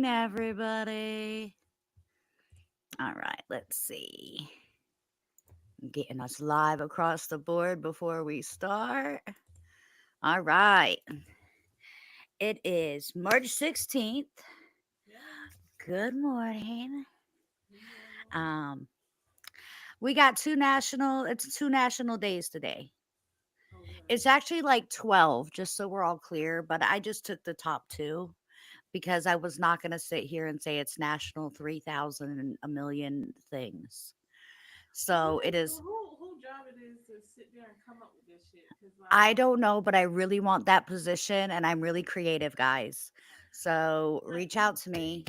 everybody. All right, let's see. Getting us live across the board before we start. All right. It is March 16th. Yes. Good morning. Good morning. Um, we got two national days today. Oh, really? It's actually like 12, just so we're all clear, but I just took the top two because I was not going to sit here and say it's National 3,000 and a million things. So it is, Who job it is to sit there and come up with this shit? Cause I like, don't know, but I really want that position and I'm really creative, guys. So like, reach out to me.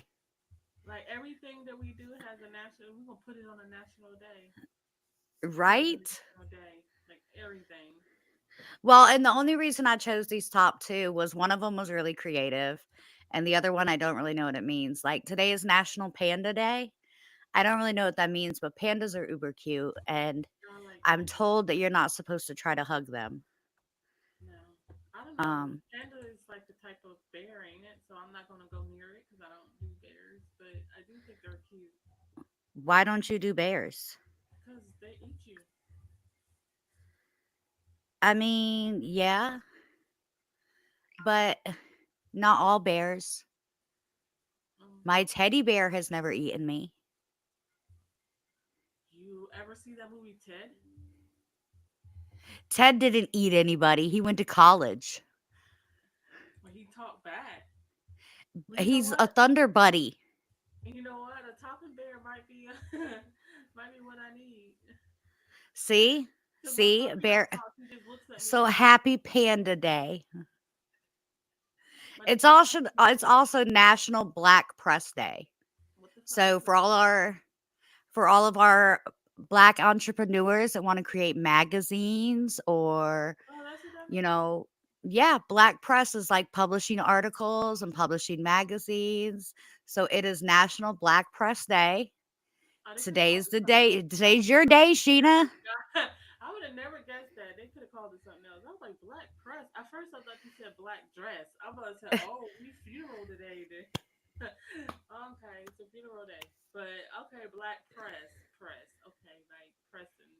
like everything that we do has a national. We're gonna put it on a national day. Put it on a Right? national day. Like everything. Well, and the only reason I chose these top two was one of them was really creative, and the other one I don't really know what it means. Like today is National Panda Day. I don't really know what that means, but pandas are uber cute, and I like I'm pandas. told that you're not supposed to try to hug them. No, I don't know. Um, Panda is like the type of bear, ain't it? So I'm not gonna go near it because I don't do bears. But I do think they're cute why don't you do bears? because they eat you. I mean, yeah, but not all bears. Um, My teddy bear has never eaten me. you ever see that movie Ted? Ted didn't eat anybody. He went to college. When he talked back. Well, you know He's a what? thunder buddy. You know what? A talking bear might be might be what I need. See? Cause my See? puppy Bear. don't talk. He just looks at me So like this. happy Panda Day. But it's a talking It's also National Black Press Day. what the fuck So is that? for all of our black entrepreneurs that want to create magazines or, Oh, that's what that you means. know, yeah, black press is like publishing articles and publishing magazines. So it is National Black Press Day. Oh, they could have called Today's it the something day. else. I Today's would your have day, Sheena. I would have never guessed that. They could have called it something else. I was like black press. At first, I thought you said black dress. I was about to say, oh, we funeral today. Okay, it's a funeral day. But okay, black press. Okay, like pressing.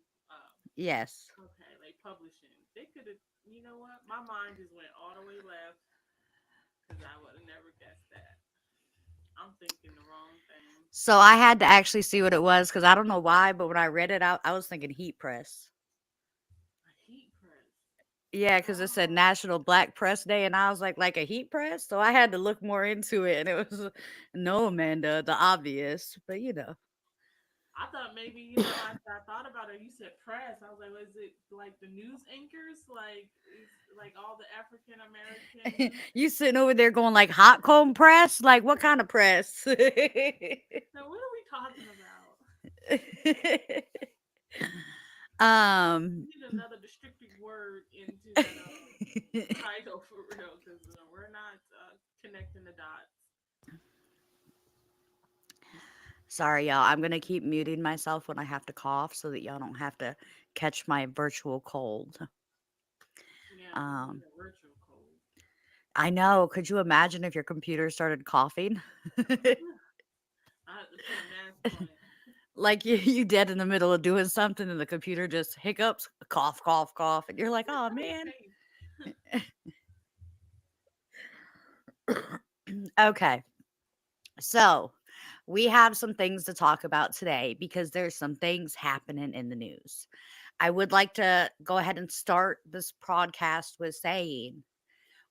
Yes. Okay, like publishing. They could have. You know what? My mind just went all the way left because I would have never guessed that. I'm thinking the wrong thing. So I had to actually see what it was because I don't know why, but when I read it out, I was thinking heat press. A heat press. Yeah, because it said Oh, National Black Press Day, and I was like a heat press. So I had to look more into it, and it was no, Amanda, the obvious, but I thought maybe after I thought about it, you said press. I was like, was it like the news anchors, like is like all the African American news you anchors? sitting over there going like hot comb press, like what kind of press? Now, what are we talking about? um, We need another restricted word into that title for real, because we're not connecting the dots. sorry, y'all. I'm gonna keep muting myself when I have to cough so that y'all don't have to catch my virtual cold. Yeah, we need Um, a virtual code. I know. Could you imagine if your computer started coughing? I have to put a mask on it. Like you dead in the middle of doing something and the computer just hiccups, cough, cough, cough, and you're like, oh Save man. face. Okay. So we have some things to talk about today because there's some things happening in the news. I would like to go ahead and start this podcast with saying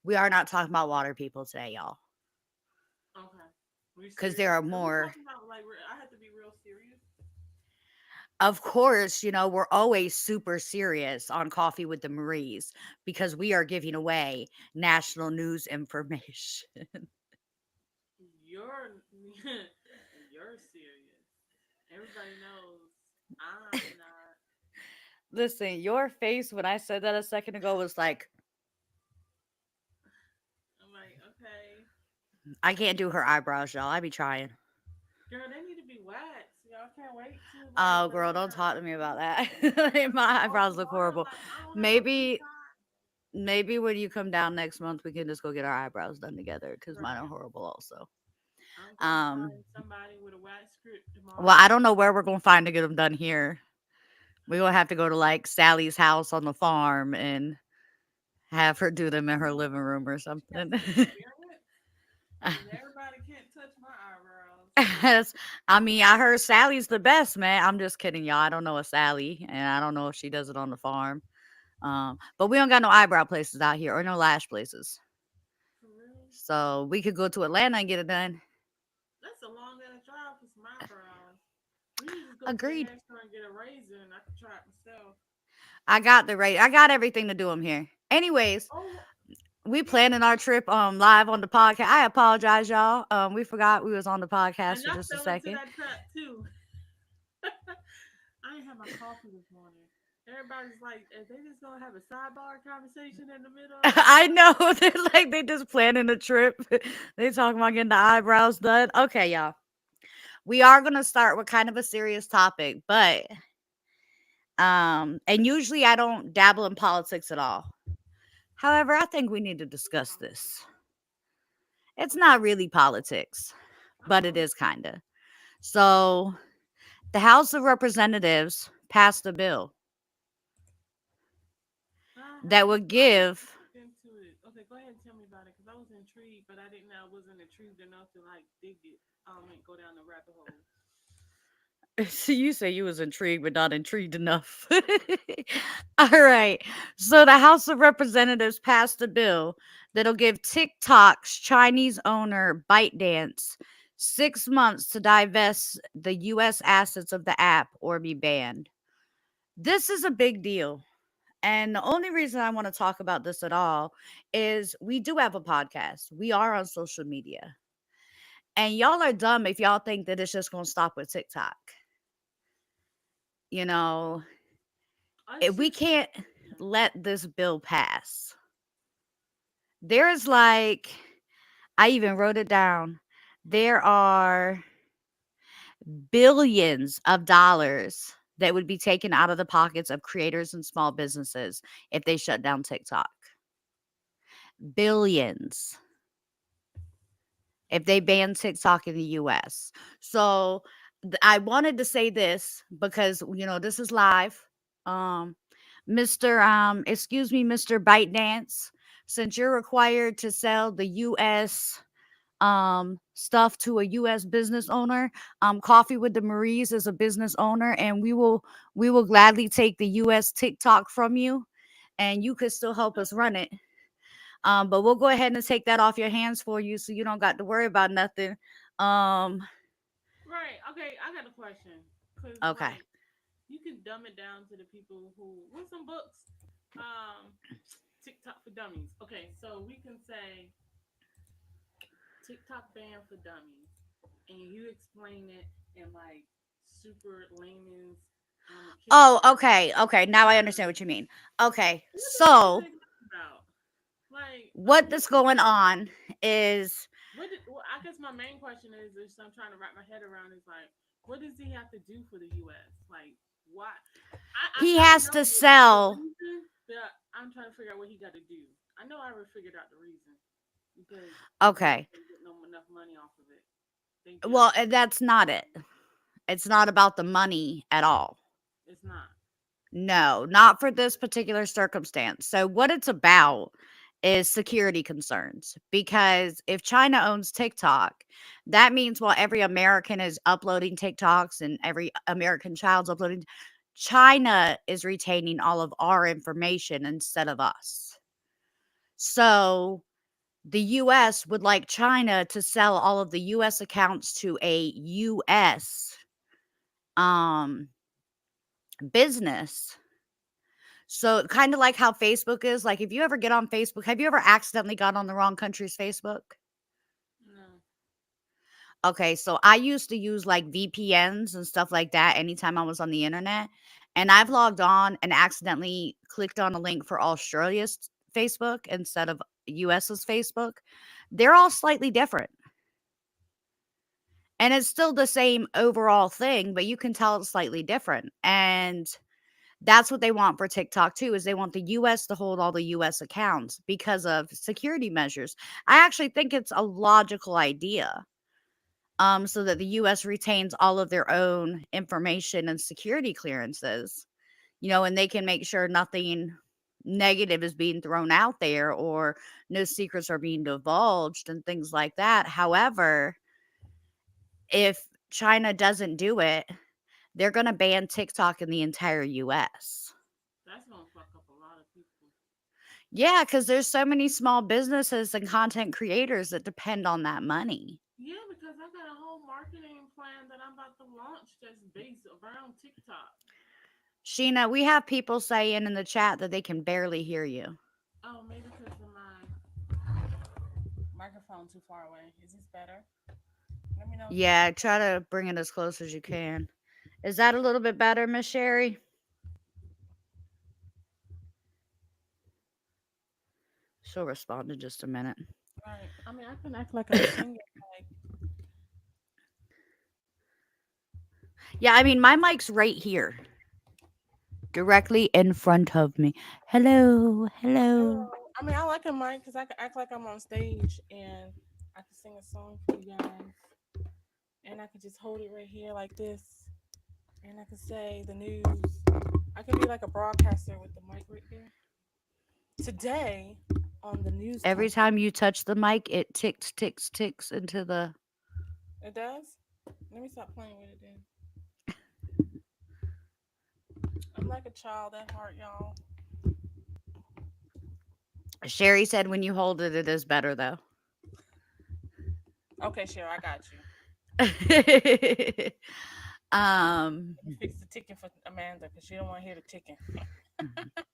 we are not talking about water people today, y'all, Okay. We because serious? there are Are we more. talking about like? I have to be real serious. Of course, we're always super serious on Coffee with the Maries because we are giving away national news information. You're you're serious. Everybody knows I'm not. Listen, your face when I said that a second ago was like, I'm like, okay, I can't do her eyebrows, y'all. I be trying. girl, they need to be waxed. Y'all can't wait to like Oh, girl, don't deliver. talk to me about that. My Oh, eyebrows for look what? horrible. Like I don't have a free Maybe, time. maybe when you come down next month, we can just go get our eyebrows done together because mine are Right. horrible also. I'm gonna Um, find somebody with a wax script well, I tomorrow. don't know where we're gonna find to get them done here. We're gonna have to go to like Sally's house on the farm and have her do them in her living room or She got something. some experience, and everybody can't touch my eyebrows. Yes, I mean, I heard Sally's the best, man. I'm just kidding, y'all. I don't know a Sally, and I don't know if she does it on the farm. But we don't got no eyebrow places out here or no lash places. For real, So we could go to Atlanta and get it done. that's a long ass drive for some eyebrows. We need to just go to the Agreed. hair store and get a razor, and I can try it myself. I got everything to do them here. Anyways, Oh, we yeah. planning our trip live on the podcast. I apologize, y'all. We forgot we was on the podcast And for I just a fell into second. that trap too. I ain't had my coffee this morning. Everybody's like, are they just gonna have a sidebar conversation in the middle of the I know they're like they just planning a trip. They talking about getting the eyebrows done. Okay, y'all. We are gonna start with kind of a serious topic, but and usually I don't dabble in politics at all. However, I think we need to discuss this. It's Okay. not really politics, but it Oh, is kind of. So, the House of Representatives passed a bill I that heard. would I didn't give look into it. Okay, go ahead and tell me about it because I was intrigued, but I didn't know I wasn't intrigued enough to like dig it. And go down the rabbit hole. See, you say you was intrigued, but not intrigued enough. All right. So the House of Representatives passed a bill that'll give TikTok's Chinese owner ByteDance 6 months to divest the U.S. assets of the app or be banned. This is a big deal. And the only reason I want to talk about this at all is we do have a podcast. We are on social media. And y'all are dumb if y'all think that it's just going to stop with TikTok. You know, I if we should. can't Yeah. let this bill pass. There is like, I even wrote it down. There are billions of dollars that would be taken out of the pockets of creators and small businesses if they shut down TikTok. Billions if they ban TikTok in the US. So I wanted to say this because this is live. Um excuse me, Mr. ByteDance, since you're required to sell the US stuff to a US business owner, Coffee with the Maries is a business owner, and we will gladly take the US TikTok from you, and you could still help us run it. But we'll go ahead and take that off your hands for you so you don't got to worry about nothing. Um, Right. Okay. I got a question. Cause okay. like you can dumb it down to the people who what's some books? Um, TikTok for dummies. Okay, so we can say TikTok ban for dummies, and you explain it in like super layman's Oh, kindergarten okay. Okay. Now I understand terms. what you mean. Okay. What the fuck are So they talking about? Like, what what? is going on is What did? Well, I guess my main question is I'm trying to wrap my head around is like, what does he have to do for the U.S.? Like, why? I he kind of has know to the sell. reason, but I'm trying to figure out what he got to do. I know I already figured out the reason because they Okay. don't get no enough money off of it. They Well, just that's not it. It's not about the money at all. it's not. No, not for this particular circumstance. So, what it's about is security concerns. Because if China owns TikTok, that means while every American is uploading TikToks and every American child's uploading, China is retaining all of our information instead of us. So, the US would like China to sell all of the US accounts to a US um business. So, kind of like how Facebook is, like, if you ever get on Facebook, have you ever accidentally got on the wrong country's Facebook? No. Okay, so I used to use like VPNs and stuff like that anytime I was on the internet. And I've logged on and accidentally clicked on a link for Australia's Facebook instead of US's Facebook. They're all slightly different. And it's still the same overall thing, but you can tell it's slightly different. And that's what they want for TikTok too, is they want the US to hold all the US accounts because of security measures. I actually think it's a logical idea. so that the US retains all of their own information and security clearances, and they can make sure nothing negative is being thrown out there or no secrets are being divulged and things like that. However, if China doesn't do it, they're going to ban TikTok in the entire US. That's gonna fuck up a lot of people. Yeah, because there's so many small businesses and content creators that depend on that money. Yeah, because I got a whole marketing plan that I'm about to launch that's based around TikTok. Sheena, we have people saying in the chat that they can barely hear you. Oh, maybe because of my microphone too far away. Is this better? Let me know if this. Yeah, try to bring it as close as you can. Is that a little bit better, Miss Sherry? She'll respond in just a minute. Right. I mean, I can act like I'm singing. Like, Yeah, I mean, my mic's right here, directly in front of me. Hello, hello. hello. I mean, I like a mic because I can act like I'm on stage and I can sing a song for you guys. And I can just hold it right here like this. And I can say the news. I can be like a broadcaster with the mic right there. Today on the news Every conference. time you touch the mic, it ticks, ticks, ticks into the. It does? Let me stop playing with it then. I'm like a child at heart, y'all. Sherry said when you hold it, it is better though. Okay, Cheryl, I got you. um, Let me fix the ticking for Amanda because she don't want to hear the ticking.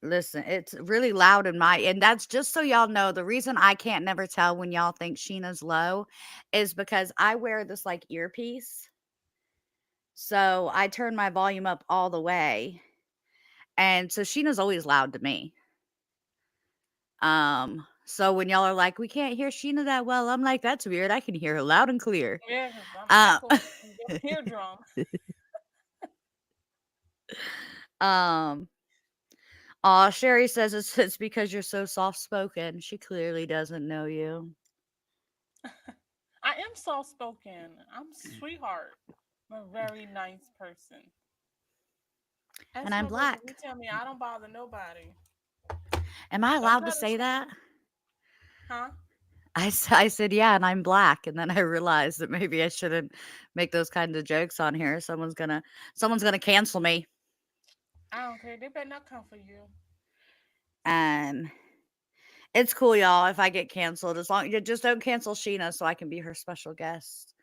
listen, it's really loud in my, and that's just so y'all know. The reason I can't never tell when y'all think Sheena's low is because I wear this like earpiece. So I turn my volume up all the way. And so Sheena's always loud to me. So when y'all are like, we can't hear Sheena that well, I'm like, that's weird. I can hear her loud and clear. Yeah, because I'm Uh, echoing from your eardrum. um, Sherry says it's because you're so soft spoken. She clearly doesn't know you. I am soft spoken. I'm sweetheart. I'm a very nice person. And Ask I'm my brother. He black. tell me I don't bother nobody. Am I Don't allowed to try to say change, that? huh? I said, yeah, and I'm black. And then I realized that maybe I shouldn't make those kinds of jokes on here. Someone's gonna cancel me. I don't care. They better not come for you. And it's cool, y'all, if I get canceled. As long you just don't cancel Sheena so I can be her special guest.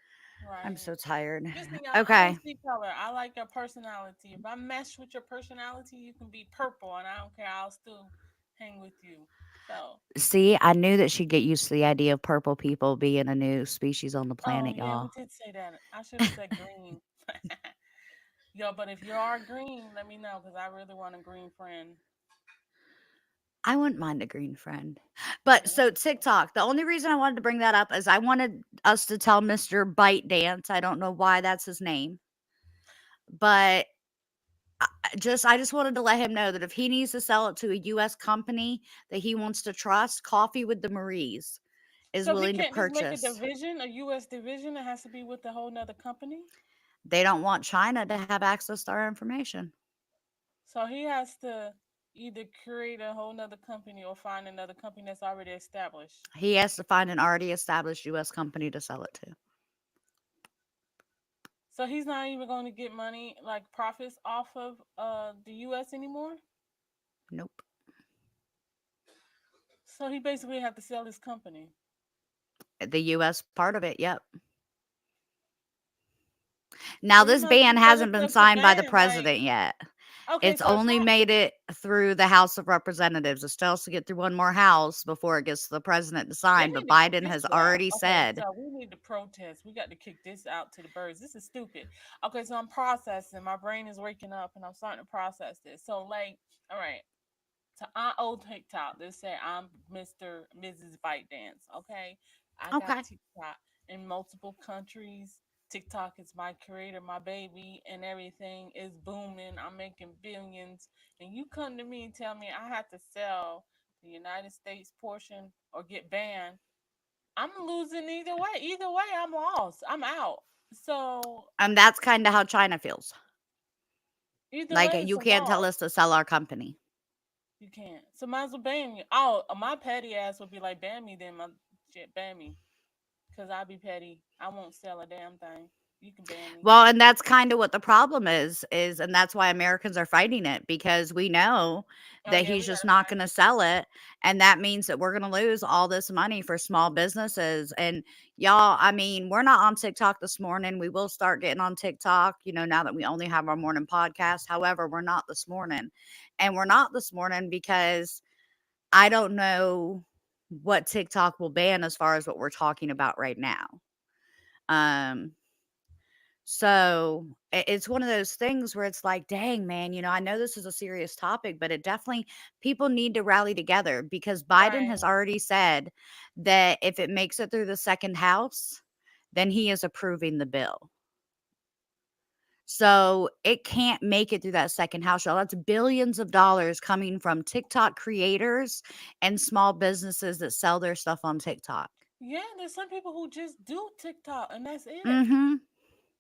I'm Right. so tired. Listen, y'all, I don't Okay. see color. I like your personality. If I mesh with your personality, you can be purple, and I don't care. I'll still hang with you. So, See, I knew that she'd get used to the idea of purple people being a new species on the oh planet, yeah, we y'all. did say that. I should have said green. Yo, but if you are green, let me know because I really want a green friend. I wouldn't mind a green friend. But Yeah. so TikTok, the only reason I wanted to bring that up is I wanted us to tell Mr. Bite Dance. I don't know why that's his name, but I just wanted to let him know that if he needs to sell it to a US company that he wants to trust, Coffee with the Maries is So he willing to can't just make a purchase. division, a U.S. division. It has to be with a whole nother company. They don't want China to have access to our information. So he has to either create a whole nother company or find another company that's already established. He has to find an already established US company to sell it to. So he's not even going to get money like profits off of the U.S. anymore. Nope. So he basically had to sell his company. The US part of it, yep. Now, So he's this not ban even going to hasn't been tell signed by the Japan like, president yet. okay, It's so it's only not. made it through the House of Representatives. It still has to get through one more house before it gets to the president to They sign. But need to kick Biden this has shit out. already Okay, said so we need to protest. We got to kick this out to the birds. This is stupid. Okay, so I'm processing. My brain is waking up and I'm starting to process this. So, like, all right, to our old TikTok, let's say I'm Mr. Mrs. Bite Dance. Okay, I got okay. TikTok in multiple countries. TikTok is my creator, my baby, and everything is booming. I'm making billions. And you come to me and tell me I have to sell the United States portion or get banned. I'm losing either way. Either way, I'm lost. I'm out. So And that's kind of how China feels. either Like way, it's you a can't tell loss. us to sell our company. You can't. So might as well ban me. Oh, my petty ass would be like, ban me then, my shit, ban me. Cause I be petty. I won't sell a damn thing. You can ban me. Well, and that's kind of what the problem is and that's why Americans are fighting it because we know Oh that yeah, he's we just gotta not fight going to it. sell it, and that means that we're going to lose all this money for small businesses. And y'all, I mean, we're not on TikTok this morning. We will start getting on TikTok, now that we only have our morning podcast. However, we're not this morning. And we're not this morning because I don't know what TikTok will ban as far as what we're talking about right now. Um so it's one of those things where it's like, dang, man, I know this is a serious topic, but it definitely, people need to rally together because Biden Right. has already said that if it makes it through the second house, then he is approving the bill. So it can't make it through that second house, y'all. That's billions of dollars coming from TikTok creators and small businesses that sell their stuff on TikTok. Yeah, there's some people who just do TikTok and that's it. Hmm.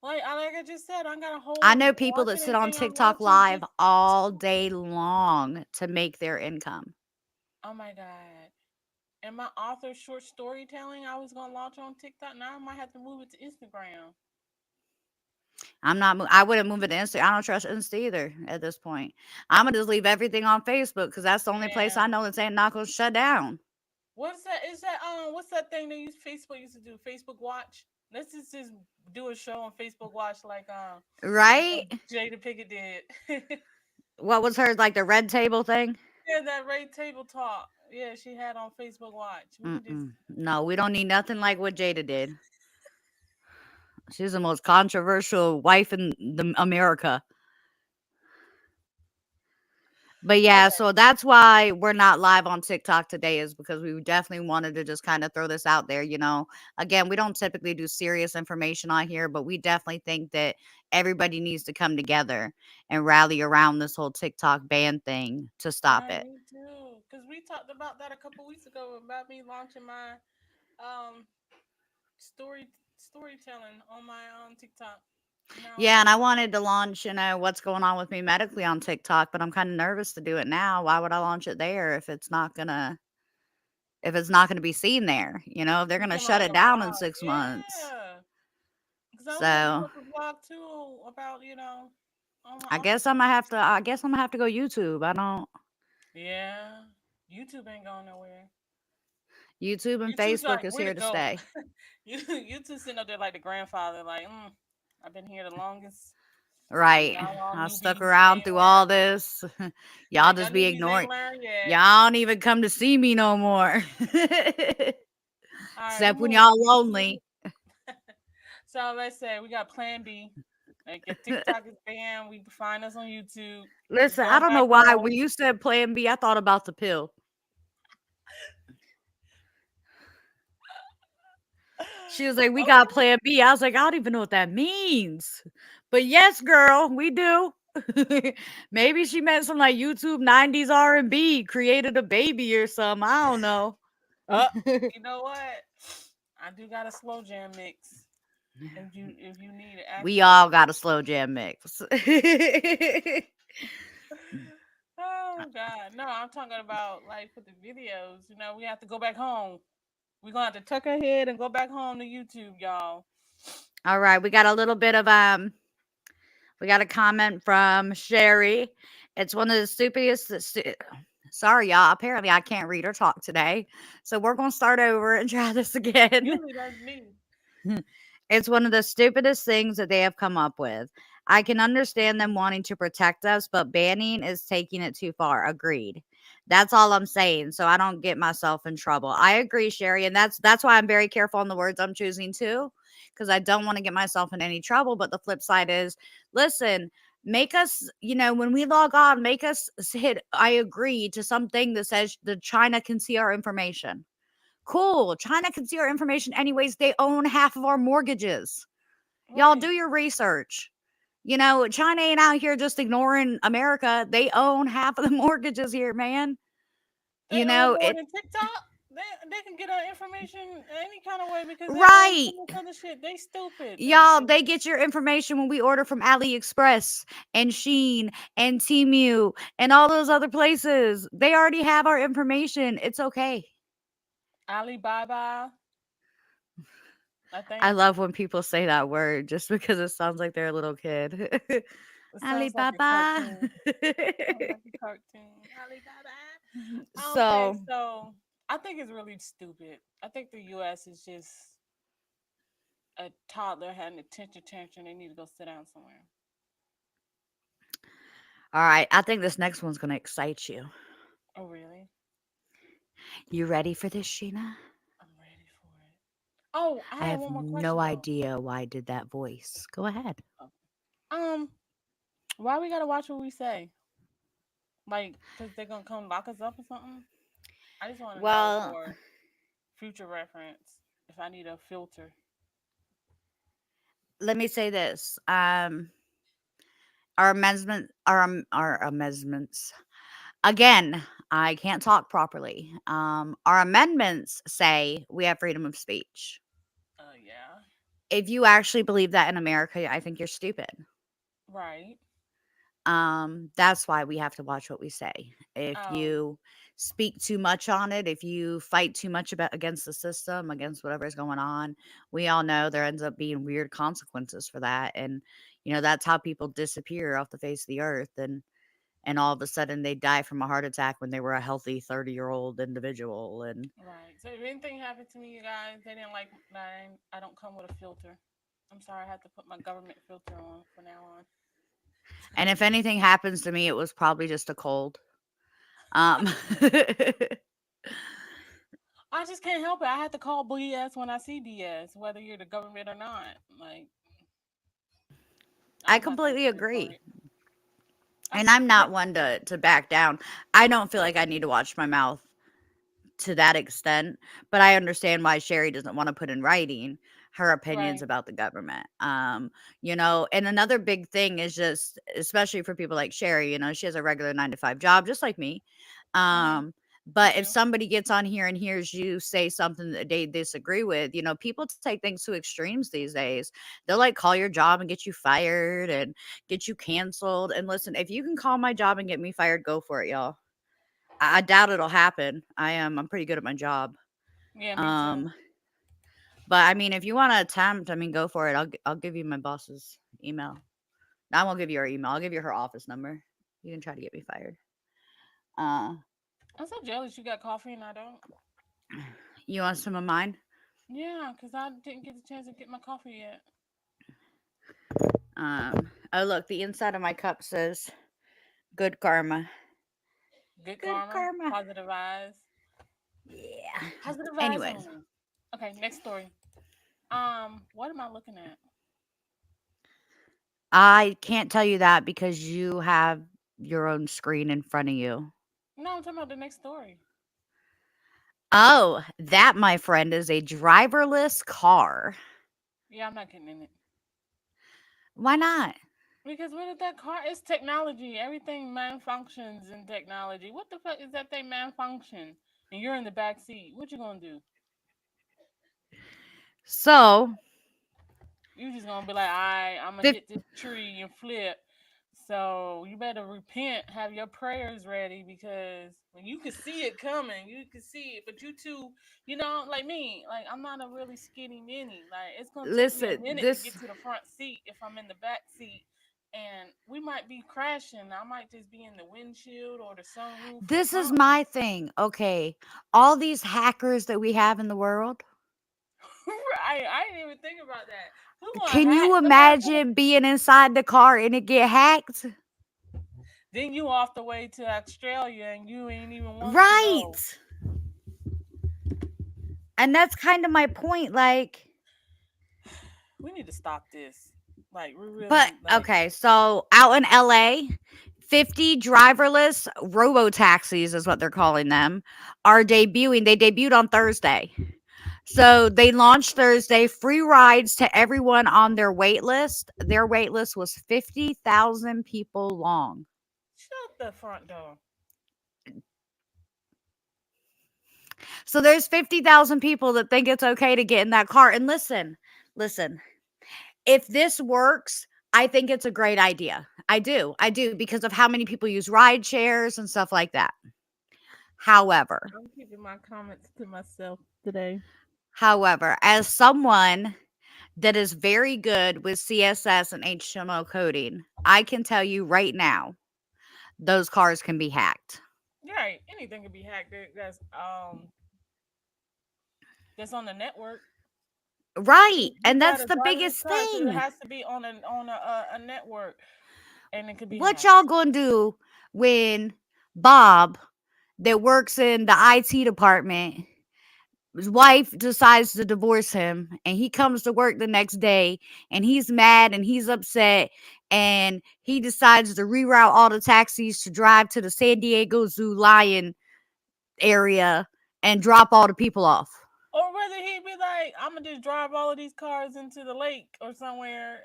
Like I just said, I got a I whole know people that sit marketing on thing I'm TikTok launching live just all day long to make their income. oh my god. And my author short storytelling I was gonna launch on TikTok. Now I might have to move it to Instagram. I wouldn't move it to Insta. I don't trust Insta either at this point. Imma just leave everything on Facebook because that's the only place I Yeah. know that's ain't not gonna shut down. What's that? Is that what's that thing they use Facebook used to do? Facebook Watch? Let's just do a show on Facebook Watch like Right? Jada Pickett did. What was her like, the red table thing? Yeah, that Ray Table Talk. Yeah, she had on Facebook Watch. We could just Mm-mm. No, we don't need nothing like what Jada did. She's the most controversial wife in the America. But yeah, okay. so that's why we're not live on TikTok today is because we definitely wanted to just kind of throw this out there. Again, we don't typically do serious information on here, but we definitely think that everybody needs to come together and rally around this whole TikTok ban thing to stop Right, it. me too. Because we talked about that a couple weeks ago about me launching my um storytelling on my TikTok. Now I'm Yeah, and gonna I do wanted to launch, what's going on with me medically on TikTok, but I'm kind of nervous to do it now. Why would I launch it there if it's not gonna be seen there? If they're gonna something shut like it a down in blog. 6 months. Yeah. Because I was gonna do So like a blog too about on my I author guess I'm gonna story. have to. I guess I'm gonna have to go YouTube. I don't. Yeah. YouTube ain't going nowhere. YouTube and YouTube's Facebook like, is where to here to go? stay. YouTube sitting up there like the grandfather, like, I've been here the longest. Right. Y'all all I stuck newbies around ain't through all learned. this. Y'all Like, y'all just be newbies ain't ignoring. learned yet. Y'all don't even come to see me no more. All right, we Except when moving y'all to YouTube. lonely. So let's say we got Plan B. Like if TikTok is banned, we can find us on YouTube. We Listen, I going don't know back why home. when you said Plan B, I thought about the pill. She was like, "We got Okay. Plan B." I was like, "I don't even know what that means." But yes, girl, we do. Maybe she meant some like YouTube 90s R&B, created a baby or something. I don't know. You know what? I do got a slow jam mix. If you need it, ask We for all it. got a slow jam mix. Oh God, no! I'm talking about like for the videos. We have to go back home. We're gonna have to tuck our head and go back home to YouTube, y'all. All right, we got a little bit of we got a comment from Sherry. It's one of the stupidest. Sorry, y'all. Apparently, I can't read or talk today, so we're gonna start over and try this again. Usually that's me. It's one of the stupidest things that they have come up with. I can understand them wanting to protect us, but banning is taking it too far. Agreed. That's all I'm saying. So I don't get myself in trouble. I agree, Sherry, and that's why I'm very careful on the words I'm choosing too, because I don't want to get myself in any trouble. But the flip side is, listen, make us, when we log on, make us hit I agree to something that says the China can see our information. Cool. China can see our information anyways. They own half of our mortgages. Y'all do Right. your research. China ain't out here just ignoring America. They own half of the mortgages here, man. They own more It than TikTok. they can get our information any kind of way because they always Right. send us other shit. They stupid. They Y'all, stupid. they get your information when we order from AliExpress and Shein and Temu and all those other places. They already have our information. It's okay. Alibaba, I I think. love when people say that word just because it sounds like they're a little kid. It sounds like a Alibaba. cartoon. Sounds like a cartoon. Alibaba. Okay, So, so I think it's really stupid. I think the U.S. is just a toddler having a tension tantrum. They need to go sit down somewhere. all right, I think this next one's going to excite you. Oh, really? You ready for this, Sheena? I'm ready for it. Oh, I I had have one more no question though. idea why I did that voice. Go ahead. Oh. Um, why we gotta watch what we say? Like, cause they're gonna come lock us up or something? I just want to know Well, for future reference if I need a filter. let me say this. Our amendments. Again, I can't talk properly. Our amendments say we have freedom of speech. Yeah. If you actually believe that in America, I think you're stupid. Right. That's why we have to watch what we say. If Oh, you speak too much on it, if you fight too much about against the system, against whatever is going on, we all know there ends up being weird consequences for that. And that's how people disappear off the face of the earth, and all of a sudden they die from a heart attack when they were a healthy 30-year-old individual. And right. So if anything happened to me, you guys, they didn't like that. I don't come with a filter. I'm sorry, I had to put my government filter on for now on. and if anything happens to me, it was probably just a cold. Um I just can't help it. I have to call BS when I see BS, whether you're the government or not. Like, I I'm not gonna completely stand for agree. it. And I'm But not one to back down. I don't feel like I need to watch my mouth to that extent, but I understand why Sherry doesn't want to put in writing her opinions right. about the government. And another big thing is just, especially for people like Sherry, she has a regular 9 to 5 job, just like me. Mm-hmm. Me But if too. somebody gets on here and hears you say something that they disagree with, people take things to extremes these days. They'll like call your job and get you fired and get you canceled. And listen, if you can call my job and get me fired, go for it, y'all. I doubt it'll happen. I'm pretty good at my job. Yeah, me too. Um, but I mean, if you want to attempt, I mean, go for it. I'll give you my boss's email. No, I won't give you her email. I'll give you her office number. You can try to get me fired. Uh, I'm so jealous you got coffee and I don't. you want some of mine? Yeah, because I didn't get the chance to get my coffee yet. Oh look, the inside of my cup says "Good Karma." Good Good karma, karma. positive eyes, Yeah. positive eyes Anyways, only. Okay, next story. What am I looking at? I can't tell you that because you have your own screen in front of you. No, I'm talking about the next story. Oh, that, my friend, is a driverless car. Yeah, I'm not getting in it. Why not? Because what is that car? It's technology. Everything malfunctions in technology. What the fuck is that thing malfunction? And you're in the back seat. What you gonna do? So, You just gonna be like, I'm gonna fif- hit this tree and flip. So you better repent, have your prayers ready because when you can see it coming, you can see it. But you too, like me, like I'm not a really skinny mini. Like it's gonna take me a listen, minute to get to the front seat if I'm in the back seat. And we might be crashing. I might just be in the windshield or the sunroof or this is something. my thing. Okay, all these hackers that we have in the world. Right. I didn't even think about that. Who gonna Can hack? you Somebody gonna imagine being inside the car and it get hacked? then you off the way to Australia and you ain't even want to go. Right. And that's kind of my point. Like, We need to stop this. Like we but really like okay, so out in LA, 50 driverless robo taxis is what they're calling them are debuting. They debuted on Thursday. So they launched Thursday, free rides to everyone on their wait list. Their wait list was 50,000 people long. shut the front door. So there's 50,000 people that think it's okay to get in that car. And listen, if this works, I think it's a great idea. I do because of how many people use ride shares and stuff like that. However, I'm keeping my comments to myself today. as someone that is very good with CSS and HTML coding, I can tell you right now, those cars can be hacked. Right, anything can be hacked. That's on the network. Right. You And that's gotta the drive this biggest car, so it thing. has to be on a network, and it could be What hacked. y'all gonna do when Bob, that works in the IT department, his wife decides to divorce him and he comes to work the next day and he's mad and he's upset and he decides to reroute all the taxis to drive to the San Diego Zoo lion area and drop all the people off. Or whether he be like, I'm gonna just drive all of these cars into the lake or somewhere,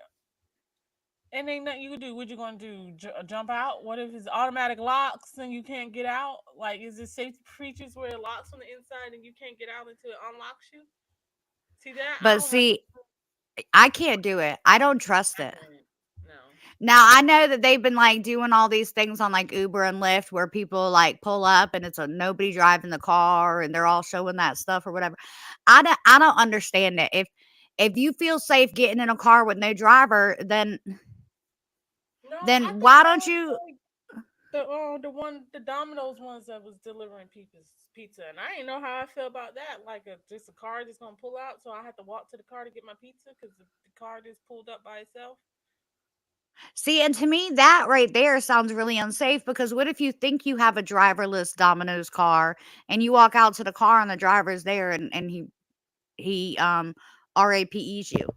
and ain't nothing you can do. What you gonna do? Jump out? What if it's automatic locks and you can't get out? Like, is it safety features where it locks on the inside and you can't get out until it unlocks you? See that? I But don't know. see, I can't do it. I don't trust I it. can't. No. Now I know that they've been like doing all these things on like Uber and Lyft where people like pull up and it's a nobody driving the car and they're all showing that stuff or whatever. I don't understand it. If you feel safe getting in a car with no driver, No, I then think why that don't was you? like the Domino's ones that was delivering people's pizza, and I didn't know how I feel about that. Like just a car just gonna pull out, so I had to walk to the car to get my pizza because the car just pulled up by itself. See, and to me that right there sounds really unsafe because what if you think you have a driverless Domino's car and you walk out to the car and the driver's there and he RAPEs you.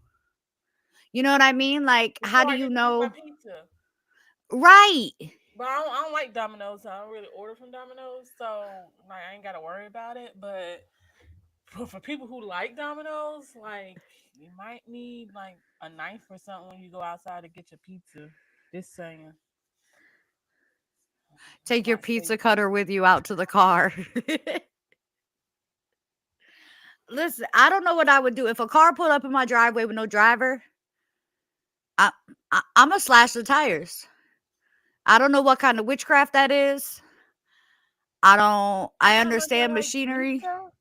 You know what I mean? Like how Before do I you get to eat my know? pizza. Right. But I don't like Domino's, so I don't really order from Domino's. So like I ain't gotta worry about it. But for people who like Domino's, like you might need like a knife or something when you go outside to get your pizza. Just saying, it's Take your not safe. pizza cutter with you out to the car. Listen, I don't know what I would do if a car pulled up in my driveway with no driver. I, I'm gonna slash the tires. I don't know what kind of witchcraft that is. I don't. You I come out there understand like machinery. pizza?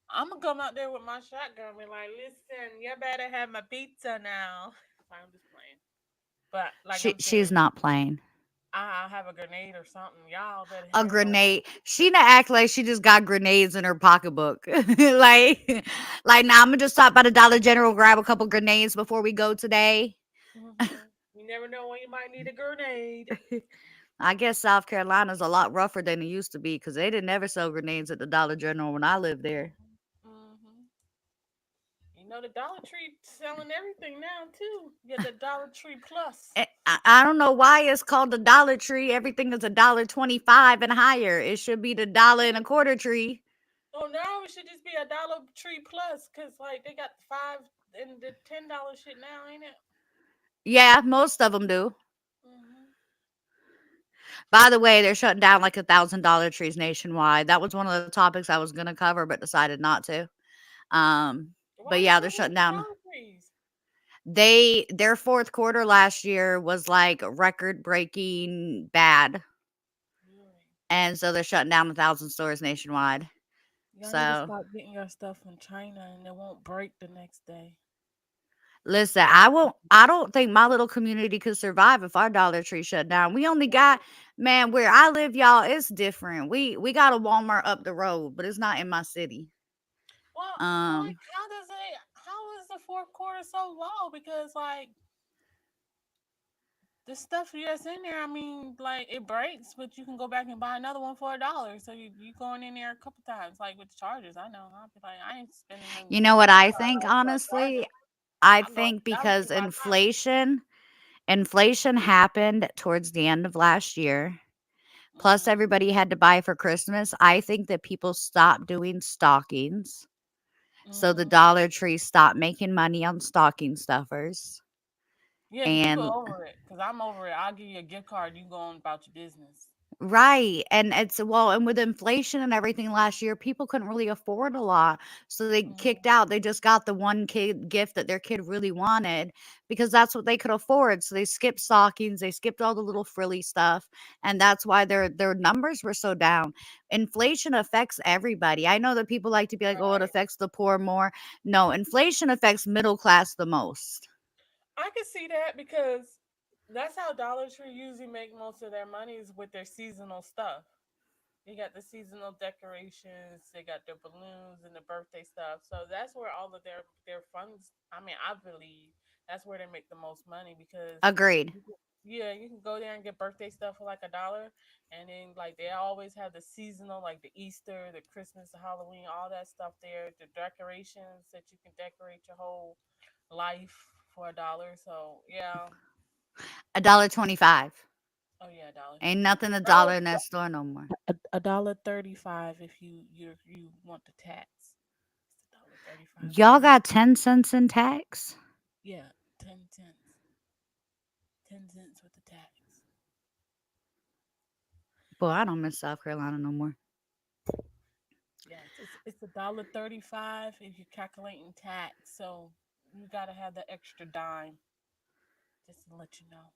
I'm gonna come out there with my shotgun and like, listen, you better have my pizza now. I'm just playing, but like I'm She's saying, not playing. I'll have a grenade or something. Y'all better A have my grenade. She not act like she just got grenades in her pocketbook. like now I'm gonna just stop by the Dollar General, grab a couple grenades before we go today. You never know when you might need a grenade. I guess South Carolina's a lot rougher than it used to be because they didn't ever sell grenades at the Dollar General when I lived there. Hmm. You know the Dollar Tree selling everything now too. You get the Dollar Tree Plus. I don't know why it's called the Dollar Tree. Everything is $1.25 and higher. It should be the dollar and a quarter tree. Oh, now it should just be a Dollar Tree Plus because like they got the $5 and the $10 shit now, ain't it? Yeah, most of them do. Hmm. By the way, they're shutting down like $1,000 trees nationwide. That was one of the topics I was gonna cover, but decided not to. Um, Why but they yeah, they're shutting down shutting the down. Dollar Trees? Their fourth quarter last year was like record breaking bad, Really? and so they're shutting down 1,000 stores nationwide. Y'all need to So stop getting your stuff from China and it won't break the next day. listen, I won't. I don't think my little community could survive if our Dollar Tree shut down. We only got, Right. man, where I live, y'all. It's different. We got a Walmart up the road, but it's not in my city. Well, like, Um, how is the fourth quarter so low? Because, like, the stuff that's in there, I mean, like, it breaks, but you can go back and buy another one for $1. So you going in there a couple times, like with the chargers. I know. I'll be like, I ain't spending you know what I think, $100 for a honestly? charger. I I go to think Dollar Tree because by charger. inflation happened towards the end of last year. Plus, Mm-hmm. everybody had to buy for Christmas. I think that people stopped doing stockings. So the Mm-hmm. Dollar Tree stopped making money on stocking stuffers. Yeah, you go And over it because I'm over it. I'll give you a gift card. You go on about your business. Right. And and with inflation and everything last year, people couldn't really afford a lot. So they kicked Mhm. out. They just got the one kid gift that their kid really wanted because that's what they could afford. So they skipped stockings, they skipped all the little frilly stuff, and that's why their numbers were so down. Inflation affects everybody. I know that people like to be like, "Oh, it Right. affects the poor more." No, inflation affects middle class the most. I can see that because that's how Dollar Tree usually make most of their money is with their seasonal stuff. They got the seasonal decorations, they got their balloons and the birthday stuff. So that's where all of their funds. I mean, I believe that's where they make the most money because, Agreed. yeah, you can go there and get birthday stuff for like $1, and then like they always have the seasonal, like the Easter, the Christmas, the Halloween, all that stuff there. The decorations that you can decorate your whole life for $1. So yeah, $1.25. oh yeah, $1. Ain't nothing a Oh, dollar in that store no more. $1.35 if you want the tax. It's $1.35 with Y'all tax. got 10 cents in tax? Yeah, 10 cents. 10 cents with the tax. Boy, I don't miss South Carolina no more. Yes, it's $1.35 if you're calculating tax. So you gotta have the extra dime just to let you know.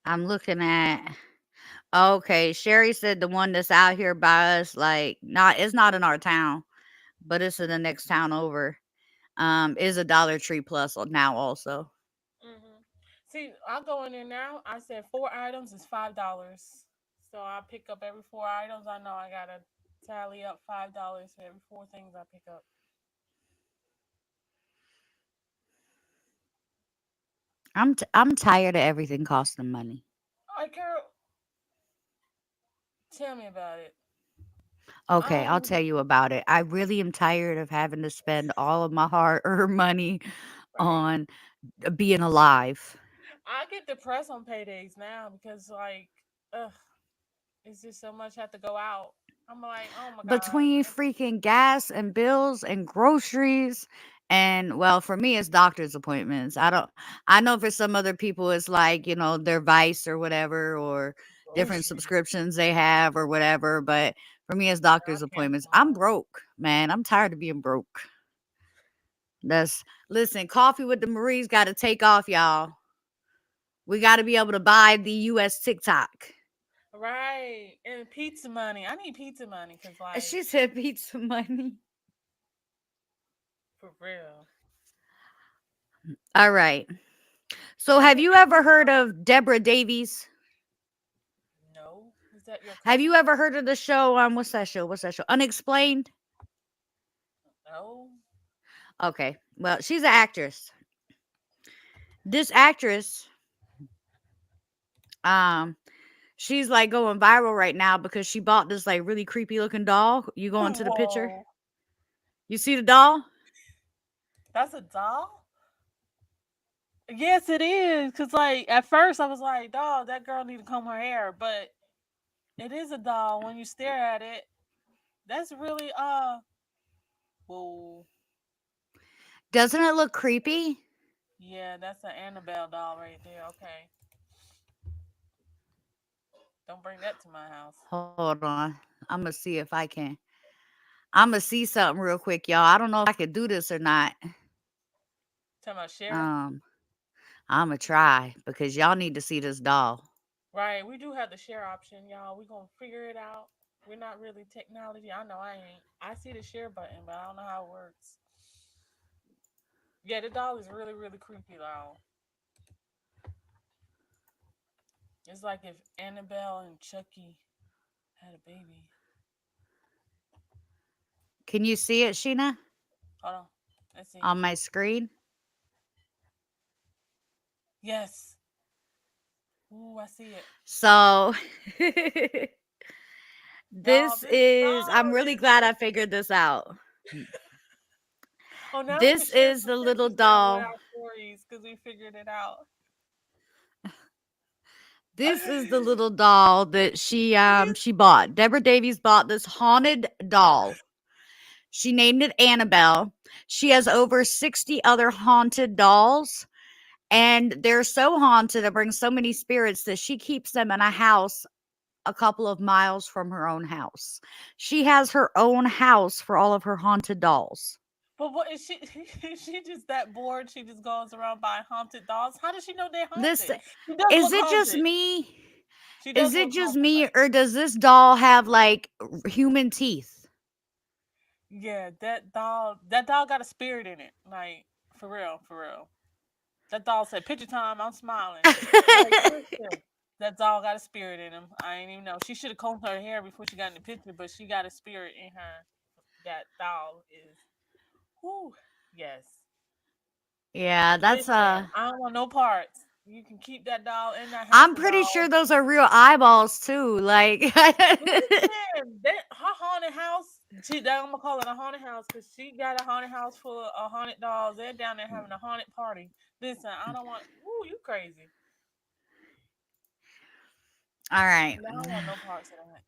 I'm looking at okay, Sherry said the one that's out here by us, like not it's not in our town, but it's in the next town over. Is a Dollar Tree Plus now also. See, I'll go in there now. I said 4 items is $5. So I pick up every 4 items. I know I gotta tally up $5 for every four things I pick up. I'm tired of everything costing money. All right, Carol, tell me about it. I Okay, don't I'll even tell you about it. I really am tired of having to spend all of my hard-earned money right. on being alive. I get depressed on paydays now because like, ugh, it's just so much have to go out. I'm like, oh my god. Between freaking gas and bills and groceries and well, for me it's doctor's appointments. I know for some other people it's like, their Vice or whatever or different Groceries. subscriptions they have or whatever, but for me it's I doctor's cancel appointments. I'm mine. broke, man. I'm tired of being broke. That's listen, coffee with the Marie's got to take off, y'all. We got to be able to buy the US TikTok. Right. And pizza money. I need pizza money because like, She said pizza money. for real. All right. So I have think you ever heard of Deborah Davies? no. Is that your Have you cousin? ever heard of the show? What's that show? What's that show? Unexplained. No. Okay, well, she's an actress. This actress, um, she's like going viral right now because she bought this like really creepy looking doll. You go into the picture. Whoa. You see the doll? That's a doll? Yes, it is. Cause like at first I was like, dog, that girl need to comb her hair, but it is a doll when you stare at it. That's really whoa. Doesn't it look creepy? Yeah, that's an Annabelle doll right there. Okay. Don't bring that to my house. Hold on. I'm gonna see if I can. I'm gonna see something real quick, y'all. I don't know if I could do this or not. Talking about share. Um, I'm gonna try because y'all need to see this doll. Right. We do have the share option, y'all. We gonna figure it out. We're not really technology. I know I ain't. I see the share button, but I don't know how it works. Yeah, the doll is really, really creepy though. It's like if Annabelle and Chucky had a baby. Can you see it, Sheena, Hold on. Let's see. on my screen? Yes. Ooh, I see it. So Y'all, this this is doll I'm really is glad I like figured this out. oh now we can This share is some the little pictures now with doll. our stories because we figured it out. This is the little doll that Yes. she bought. Deborah Davies bought this haunted doll. She named it Annabelle. She has over 60 other haunted dolls And they're so haunted and bring so many spirits that she keeps them in a house a couple of miles from her own house. She has her own house for all of her haunted dolls. But what is she? Is she just that bored? She just goes around buying haunted dolls. How does she know they're This haunted? She does is look it just haunted. me? She Is does it look just haunted. me Like, or does this doll have like human teeth? yeah, that doll got a spirit in it. Like, for real, for real. That doll said, "Picture time." I'm smiling. Like, listen, that doll got a spirit in him. I ain't even know. She should have combed her hair before she got in the picture, but she got a spirit in her. That doll is. Whoo, yes. Yeah, that's Listen, I don't want no parts. You can keep that doll in that house I'm of pretty sure dolls. those are real eyeballs too. Like Listen, that her haunted house. I'm gonna call it a haunted house because she got a haunted house full of haunted dolls. They're down there having a haunted party. Listen, I don't want. Ooh, you crazy? all right. No, I don't want no parts of that.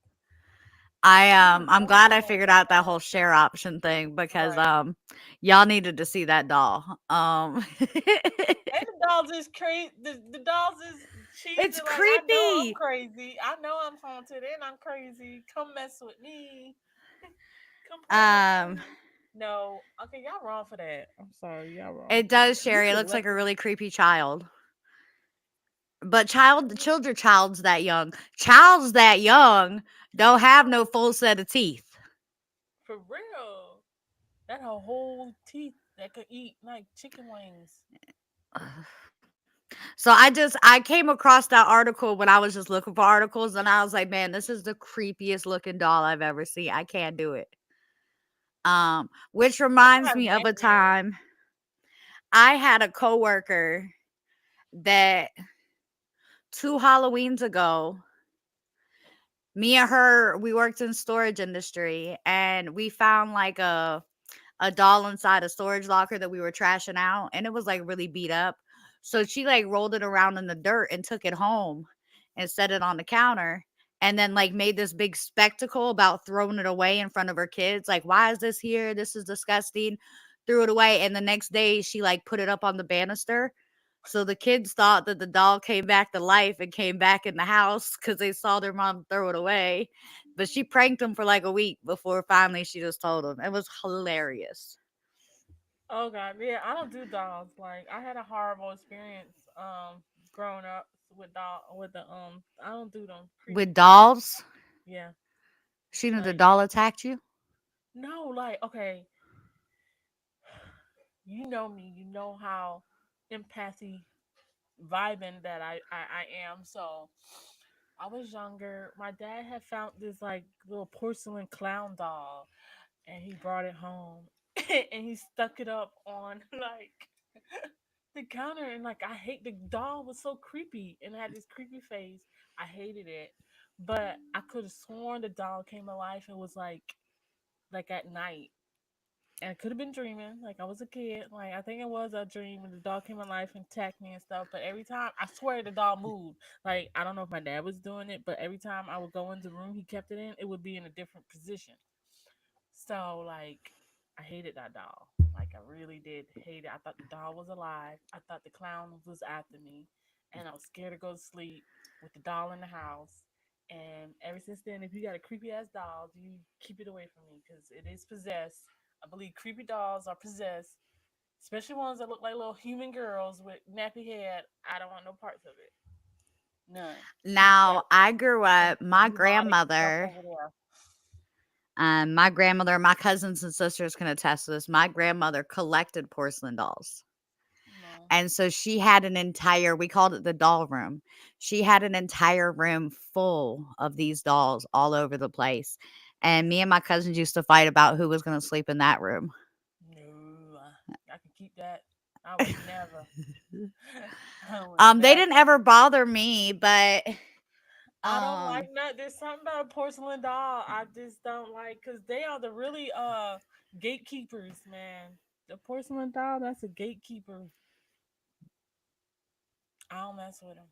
I'm Don't glad I want figured that out that whole doll. share option thing because Right. y'all needed to see that doll. And the dolls is crazy. The dolls is cheesy. It's Like, I know I'm creepy. crazy. I know I'm haunted and I'm crazy. Come mess with me. Come play with Um me. No. Okay, y'all wrong for that. I'm sorry, y'all wrong it for does, that. You Sherry. It should looks let like a them. really creepy child. But child's that young. Child's that young don't have no full set of teeth. For real. That her whole teeth that could eat like chicken wings. So I came across that article when I was just looking for articles and I was like, man, this is the creepiest looking doll I've ever seen. I can't do it. Which I'm gonna reminds have me of a nightmares. time I had a coworker that 2 Halloweens ago, me and her, we worked in storage industry and we found like a doll inside a storage locker that we were trashing out and it was like really beat up. So she like rolled it around in the dirt and took it home and set it on the counter and then like made this big spectacle about throwing it away in front of her kids. Like, why is this here? This is disgusting. Threw it away. And the next day she like put it up on the banister. So the kids thought that the doll came back to life and came back in the house because they saw their mom throw it away. But she pranked them for like a week before finally she just told them. It was hilarious. Oh god, yeah, I don't do dolls. Like, I had a horrible experience growing up with the I don't do them creepy With dolls. dolls, Yeah. she knew the Like, doll attacked you. no, like, okay, you know me, you know how empathy vibing that I am. So I was younger. My dad had found this like little porcelain clown doll and he brought it home and he stuck it up on like the counter and like I hate the doll was so creepy and it had this creepy face. I hated it. But I could have sworn the doll came alive and was like at night. And I could have been dreaming, like I was a kid. Like I think it was a dream and the dog came alive and attacked me and stuff. But every time I swear the dog moved. Like I don't know if my dad was doing it, but every time I would go in the room he kept it in, it would be in a different position. So like I hated that doll. Like I really did hate it. I thought the doll was alive. I thought the clown was after me. And I was scared to go to sleep with the doll in the house. And ever since then, if you got a creepy ass doll, you keep it away from me because it is possessed. I believe creepy dolls are possessed, especially ones that look like little human girls with nappy head. I don't want no parts of it. None. Keep that Now, I grew up, demonic stuff over there. my cousins and sisters can attest to this. My grandmother collected porcelain dolls. No. And so she had an entire, we called it the doll room. She had an entire room full of these dolls all over the place. And me and my cousins used to fight about who was going to sleep in that room. No, I can keep that. I would never. I would They didn't never. ever bother me, but I don't um like that. There's something about a porcelain doll I just don't like because they are the really gatekeepers, man. The porcelain doll, that's a gatekeeper. I don't mess with them.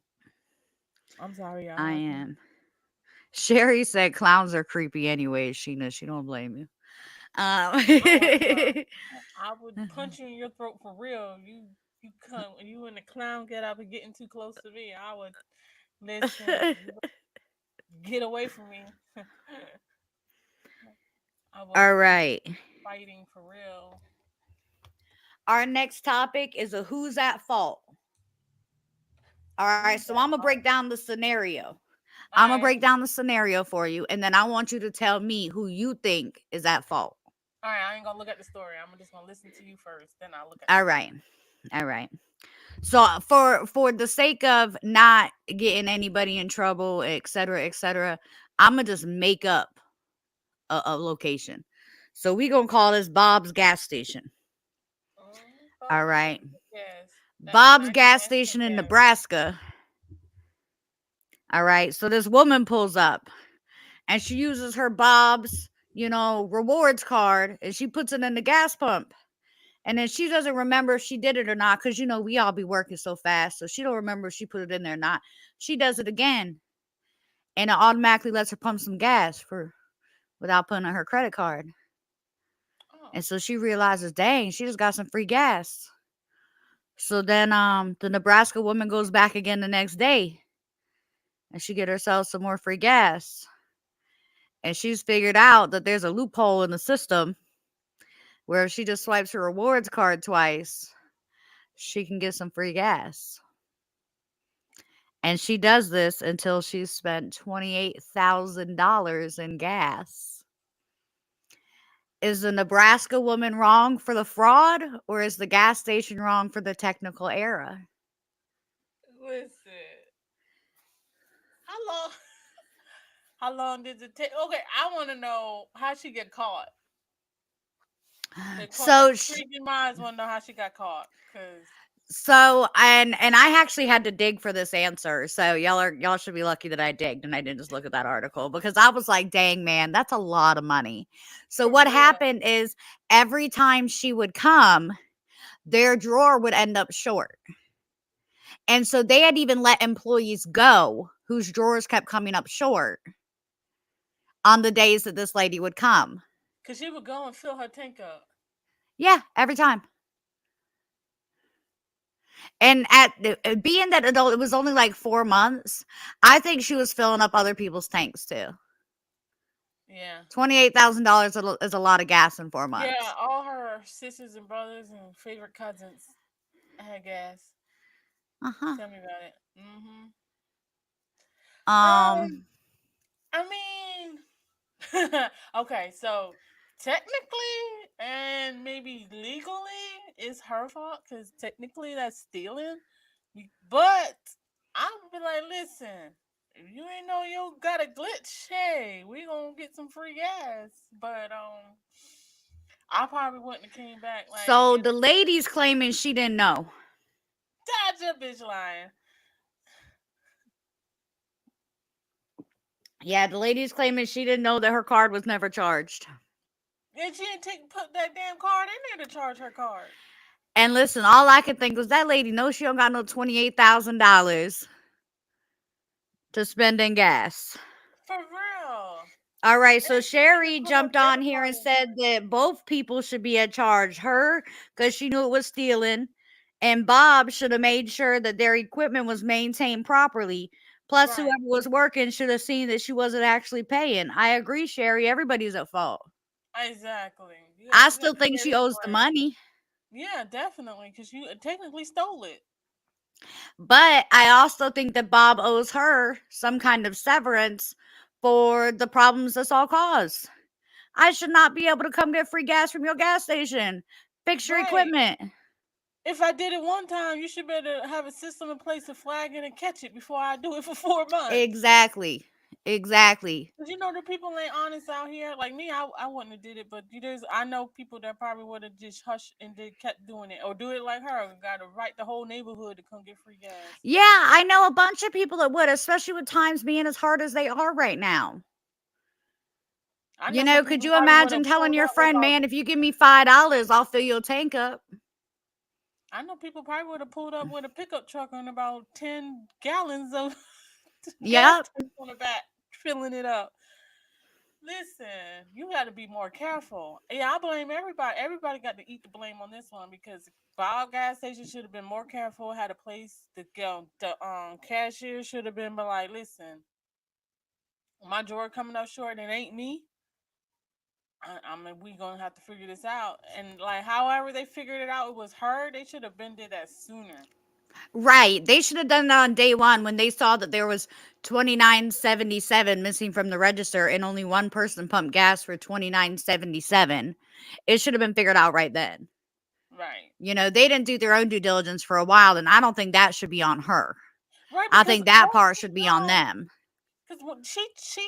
I'm sorry, I don't I like them. am. Sherry said clowns are creepy anyway, Sheena. She don't blame you. Um I don't like clowns. I would punch you in your throat for real. You. You and the clown get up and getting too close to me. I would listen. You get away from me. I All wasn't right. fighting for real. Our next topic is a who's at fault. All right, Who's so I'm that? gonna break down the scenario. All I'm gonna right. break down the scenario for you, and then I want you to tell me who you think is at fault. All right. I ain't gonna look at the story. I'm just gonna listen to you first. Then I'll look at the All story. right. All right. So for the sake of not getting anybody in trouble, et cetera, I'm gonna just make up a location. So we gonna call this Bob's gas station. All Bob's right. gas. That Bob's nice gas instant station in gas. Nebraska. All right. So this woman pulls up and she uses her Bob's, rewards card and she puts it in the gas pump. And then she doesn't remember if she did it or not because, we all be working so fast. So she don't remember if she put it in there or not. She does it again and it automatically lets her pump some gas without putting on her credit card. Oh. And so she realizes, dang, she just got some free gas. So then the Nebraska woman goes back again the next day and she get herself some more free gas. And she's figured out that there's a loophole in the system where if she just swipes her rewards card twice, she can get some free gas. And she does this until she's spent $28,000 in gas. Is the Nebraska woman wrong for the fraud or is the gas station wrong for the technical error? Listen. How long? How long did it take? Okay, I want to know how she get caught. So Freaking minds want to know how she got caught. Cause and I actually had to dig for this answer. So y'all should be lucky that I digged and I didn't just look at that article because I was like, dang man, that's a lot of money. So for what real. happened is every time she would come, their drawer would end up short. And so they had even let employees go whose drawers kept coming up short on the days that this lady would come. Cause she would go and fill her tank up. Yeah, every time. And being that it was only like 4 months, I think she was filling up other people's tanks too. Yeah. $28,000 is a lot of gas in 4 months. Yeah, all her sisters and brothers and favorite cousins had gas. Uh-huh. Tell me about it. Mm-hmm. I mean, okay, so technically and maybe legally it's her fault because technically that's stealing. But I'm be like, listen, if you ain't know you got a glitch, hey, we gonna get some free gas. But I probably wouldn't have came back like, So the lady's claiming she didn't know. That's a bitch lying. Yeah, the lady's claiming she didn't know that her card was never charged. And she didn't put that damn card in there to charge her card. And listen, all I could think was that lady knows she don't got no $28,000 to spend in gas. For real. All right, so Sherry jumped on here and said that both people should be at charge. Her, because she knew it was stealing, and Bob should have made sure that their equipment was maintained properly. Plus, whoever was working should have seen that she wasn't actually paying. I agree, Sherry. Everybody's at fault. Exactly. I still think she owes the money. Yeah, definitely, because you technically stole it. But I also think that Bob owes her some kind of severance for the problems this all caused. I should not be able to come get free gas from your gas station. Fix your equipment. If I did it one time, you should better have a system in place to flag it and catch it before I do it for 4 months. Exactly. Because the people ain't honest out here. Like me, I wouldn't have did it, but I know people that probably would have just hushed and kept doing it, or do it like her. Got to write the whole neighborhood to come get free gas. Yeah, I know a bunch of people that would, especially with times being as hard as they are right now. Could you imagine telling your friend, man, if you give me $5, I'll fill your tank up? I know people probably would have pulled up with a pickup truck on about 10 gallons of gas on the back, filling it up. Listen, you got to be more careful. Yeah, I blame everybody. Everybody got to eat the blame on this one because Bob gas station should have been more careful. Had a place to go. The cashier should have been like, listen, my drawer coming up short. It ain't me. I mean, we gonna have to figure this out. And like, however they figured it out, it was her. They should have been did that sooner. Right. They should have done that on day one when they saw that there was 29.77 missing from the register and only one person pumped gas for 29.77. It should have been figured out right then. Right. You know, they didn't do their own due diligence for a while, and I don't think that should be on her. Right. I Because think that don't part you should be on know? them. Because she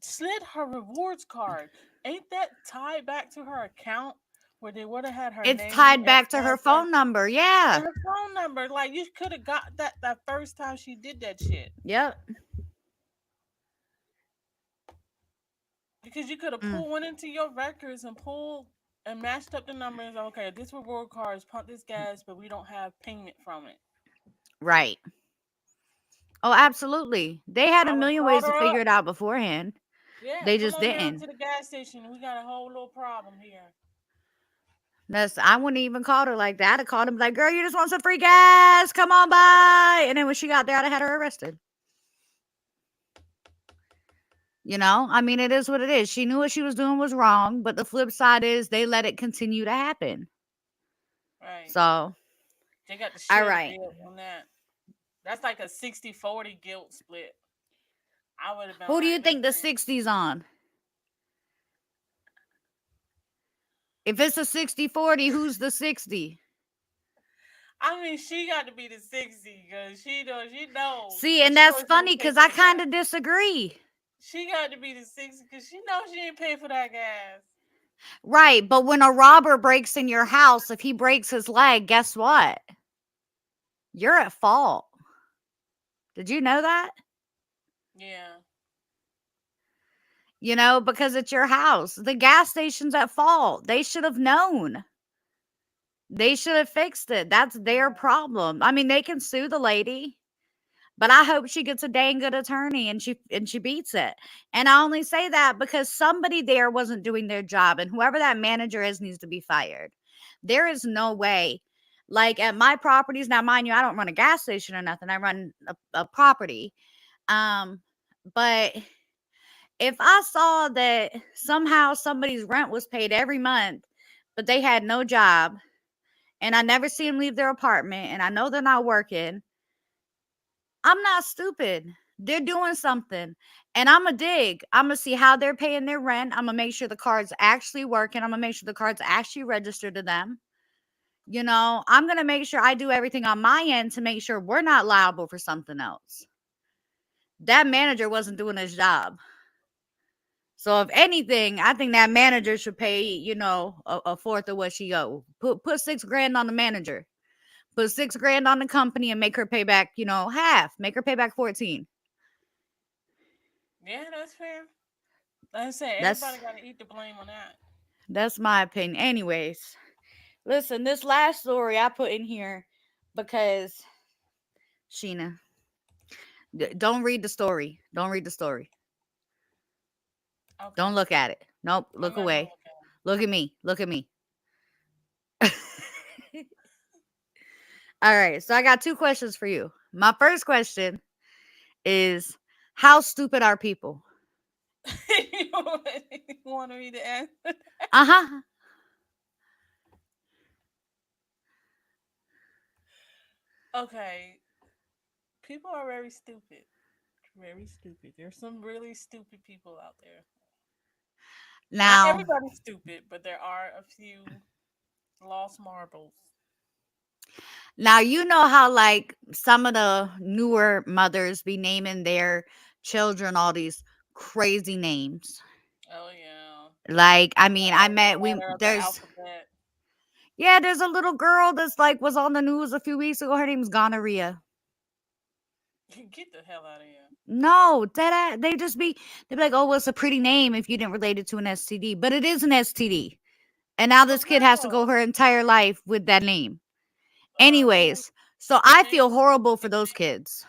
slid her rewards card. Ain't that tied back to her account where they would have had her It's name tied as back to her phone number. Yeah. and her phone number? Like you could have got that first time she did that shit. Yep. Because you could have Mm, went into your records and pulled and matched up the numbers. Okay, this reward card is pump this gas, but we don't have payment from it. right. Oh, absolutely. They had a I would have million called ways to her figure up. it out beforehand. Yeah, They come just on down didn't. to the gas station. We got a whole little problem here. I wouldn't even called her like that. I called him like, girl, you just want some free gas. Come on by. And then when she got there, I'd have had her arrested. You know, I mean, it is what it is. She knew what she was doing was wrong, but the flip side is they let it continue to happen. Right. So, They got to all share the right. bill on that. That's like a 60-40 guilt split. I would have been Who do like, you think the listen, 60's on? If it's a 60-40, who's the 60? I mean, she got to be the 60 because she knows See, for and that's sure she funny didn't pay because for I the kind gas. of disagree. She got to be the 60 because she knows she didn't pay for that gas. Right. But when a robber breaks in your house, if he breaks his leg, guess what? You're at fault. Did you know that? Yeah. You know, because it's your house. The gas station's at fault. They should have known. They should have fixed it. That's their Yeah. problem. I mean, they can sue the lady, but I hope she gets a dang good attorney and she beats it. And I only say that because somebody there wasn't doing their job, and whoever that manager is needs to be fired. There is no way. Like at my properties, now mind you, I don't run a gas station or nothing. I run a property. Um, but if I saw that somehow somebody's rent was paid every month, but they had no job, and I never see them leave their apartment, and I know they're not working, I'm not stupid. They're doing something. And I'm going to dig. I'm going to see how they're paying their rent. I'm going to make sure the card's actually working. I'm going to make sure the card's actually registered to them. You know, I'm going to make sure I do everything on my end to make sure we're not liable for something else. That manager wasn't doing his job. So if anything, I think that manager should pay, you know, a fourth of what she owe. Put $6,000 on the manager. Put $6,000 on the company and make her pay back, you know, half. Make her pay back 14. Yeah, that's fair. Like I said, That's everybody got to eat the blame on that. that's my opinion. Anyways, listen, this last story I put in here because Sheena, don't read the story. Don't read the story. Okay. Don't look at it. Nope. I'm Look not going to away. look at them. Look at me. Look at me. All right. So I got two questions for you. My first question is, how stupid are people? You want me to answer? Uh huh. Okay. People are very stupid. Very stupid. There's some really stupid people out there. Not Now, everybody's stupid, but there are a few lost marbles. now you know how like some of the newer mothers be naming their children all these crazy names. Oh yeah. Like, I mean, I Every met we letter of the there's alphabet. yeah, there's a little girl that's like was on the news a few weeks ago. Her name's Gonorrhea. Get the hell out of here. No, that they be like, oh, well, it's a pretty name if you didn't relate it to an STD, but it is an STD. And now For this kid has to go real. her entire life with that name. Shame, Anyways, so I shame, feel horrible for those shame. kids.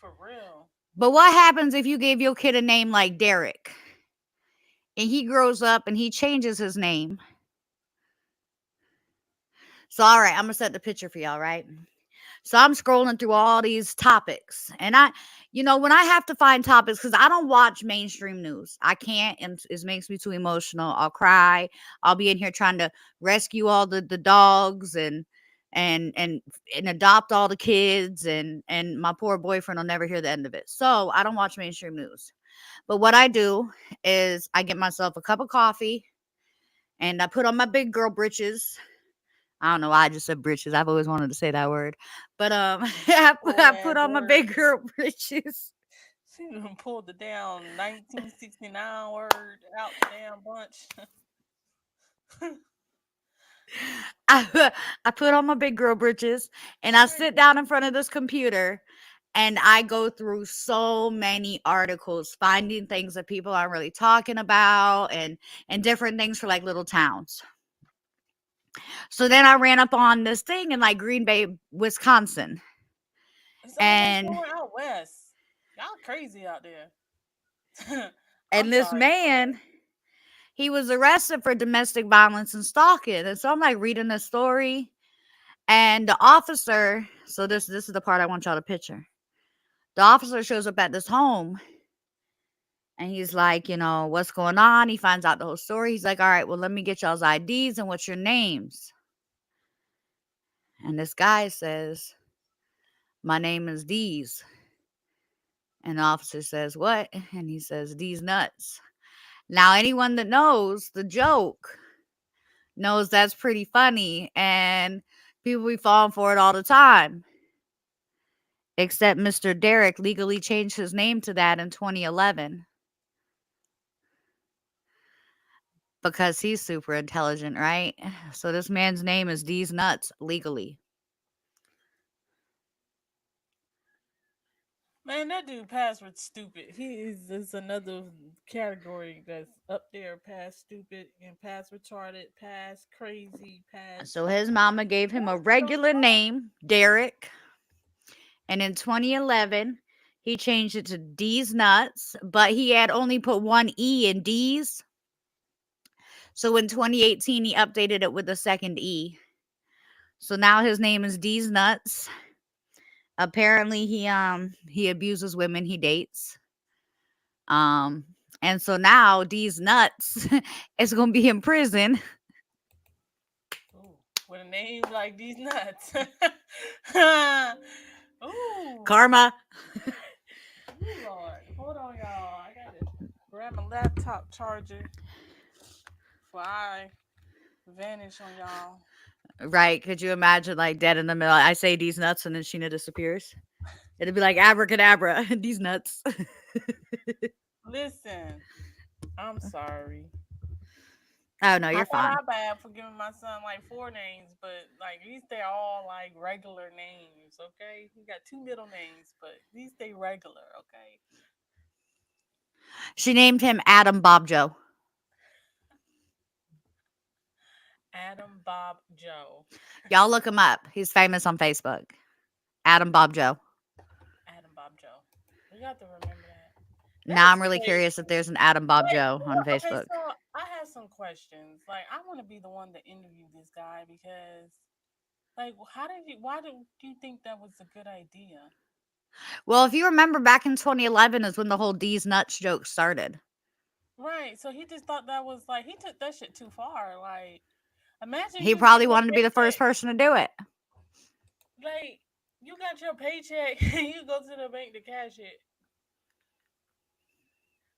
For real. But what happens if you gave your kid a name like Derek? and he grows up and he changes his name. So, all right, I'm gonna set the picture for y'all, right? So I'm scrolling through all these topics, and when I have to find topics, because I don't watch mainstream news, I can't, and it makes me too emotional. I'll cry. I'll be in here trying to rescue all the dogs and and and adopt all the kids, and my poor boyfriend will never hear the end of it. So I don't watch mainstream news. But what I do is I get myself a cup of coffee and I put on my big girl britches. I don't know why I just said britches. I've always wanted to say that word. But Old I ass put on my word. big girl britches. She even pulled the damn 1969 word out the damn bunch. I put on my big girl britches and I sit down in front of this computer and I go through so many articles, finding things that people aren't really talking about and different things for like little towns. So then I ran up on this thing in like Green Bay, Wisconsin. Is that what they And doing out west? Y'all crazy out there. I'm and this sorry. Go ahead. man, he was arrested for domestic violence and stalking. And so I'm like reading the story. And the officer, so this is the part I want y'all to picture. The officer shows up at this home and he's like, what's going on? He finds out the whole story. He's like, all right, well, let me get y'all's IDs and what's your names? And this guy says, my name is Deez. And the officer says, what? And he says, Deez nuts. Now, anyone that knows the joke knows that's pretty funny and people be falling for it all the time. Except Mr. Derek legally changed his name to that in 2011 because he's super intelligent, right? So this man's name is Deez Nuts legally. Man, that dude password stupid. He is another category that's up there past stupid and past retarded, past crazy, past. So his mama gave him a What the regular fuck? name, Derek, and in 2011 he changed it to Deez Nuts, but he had only put one E in Deez. So in 2018 he updated it with a second E. So now his name is Deez Nuts. Apparently he abuses women he dates. Um and so now Deez Nuts is going to be in prison. Ooh, with a name like these nuts. Ooh. Karma. Ooh, Lord. Hold on, y'all. I gotta grab my laptop charger before I vanish on y'all. Right? Could you imagine like dead in the middle? I say Deez Nuts and then Sheena disappears. It'd be like abracadabra. These nuts. Listen, I'm sorry. Oh no, I you're thought fine. I bad for giving my son like four names, but like at least they're all like regular names, okay? He got two middle names, but at least they regular, okay? She named him Adam Bob Joe. Adam Bob Joe. Y'all look him up. He's famous on Facebook. Adam Bob Joe. Adam Bob Joe. We got to remember that. Now That's I'm really crazy. curious if there's an Adam Bob Like, Joe on okay, Facebook. so I have some questions. Like, I want to be the one to interview this guy because, like, why do you think that was a good idea? Well, if you remember back in 2011 is when the whole D's nuts joke started. Right. So he just thought that was like, he took that shit too far. Like, imagine He you probably getting your wanted to be the first paycheck. person to do it. Like, you got your paycheck and you go to the bank to cash it.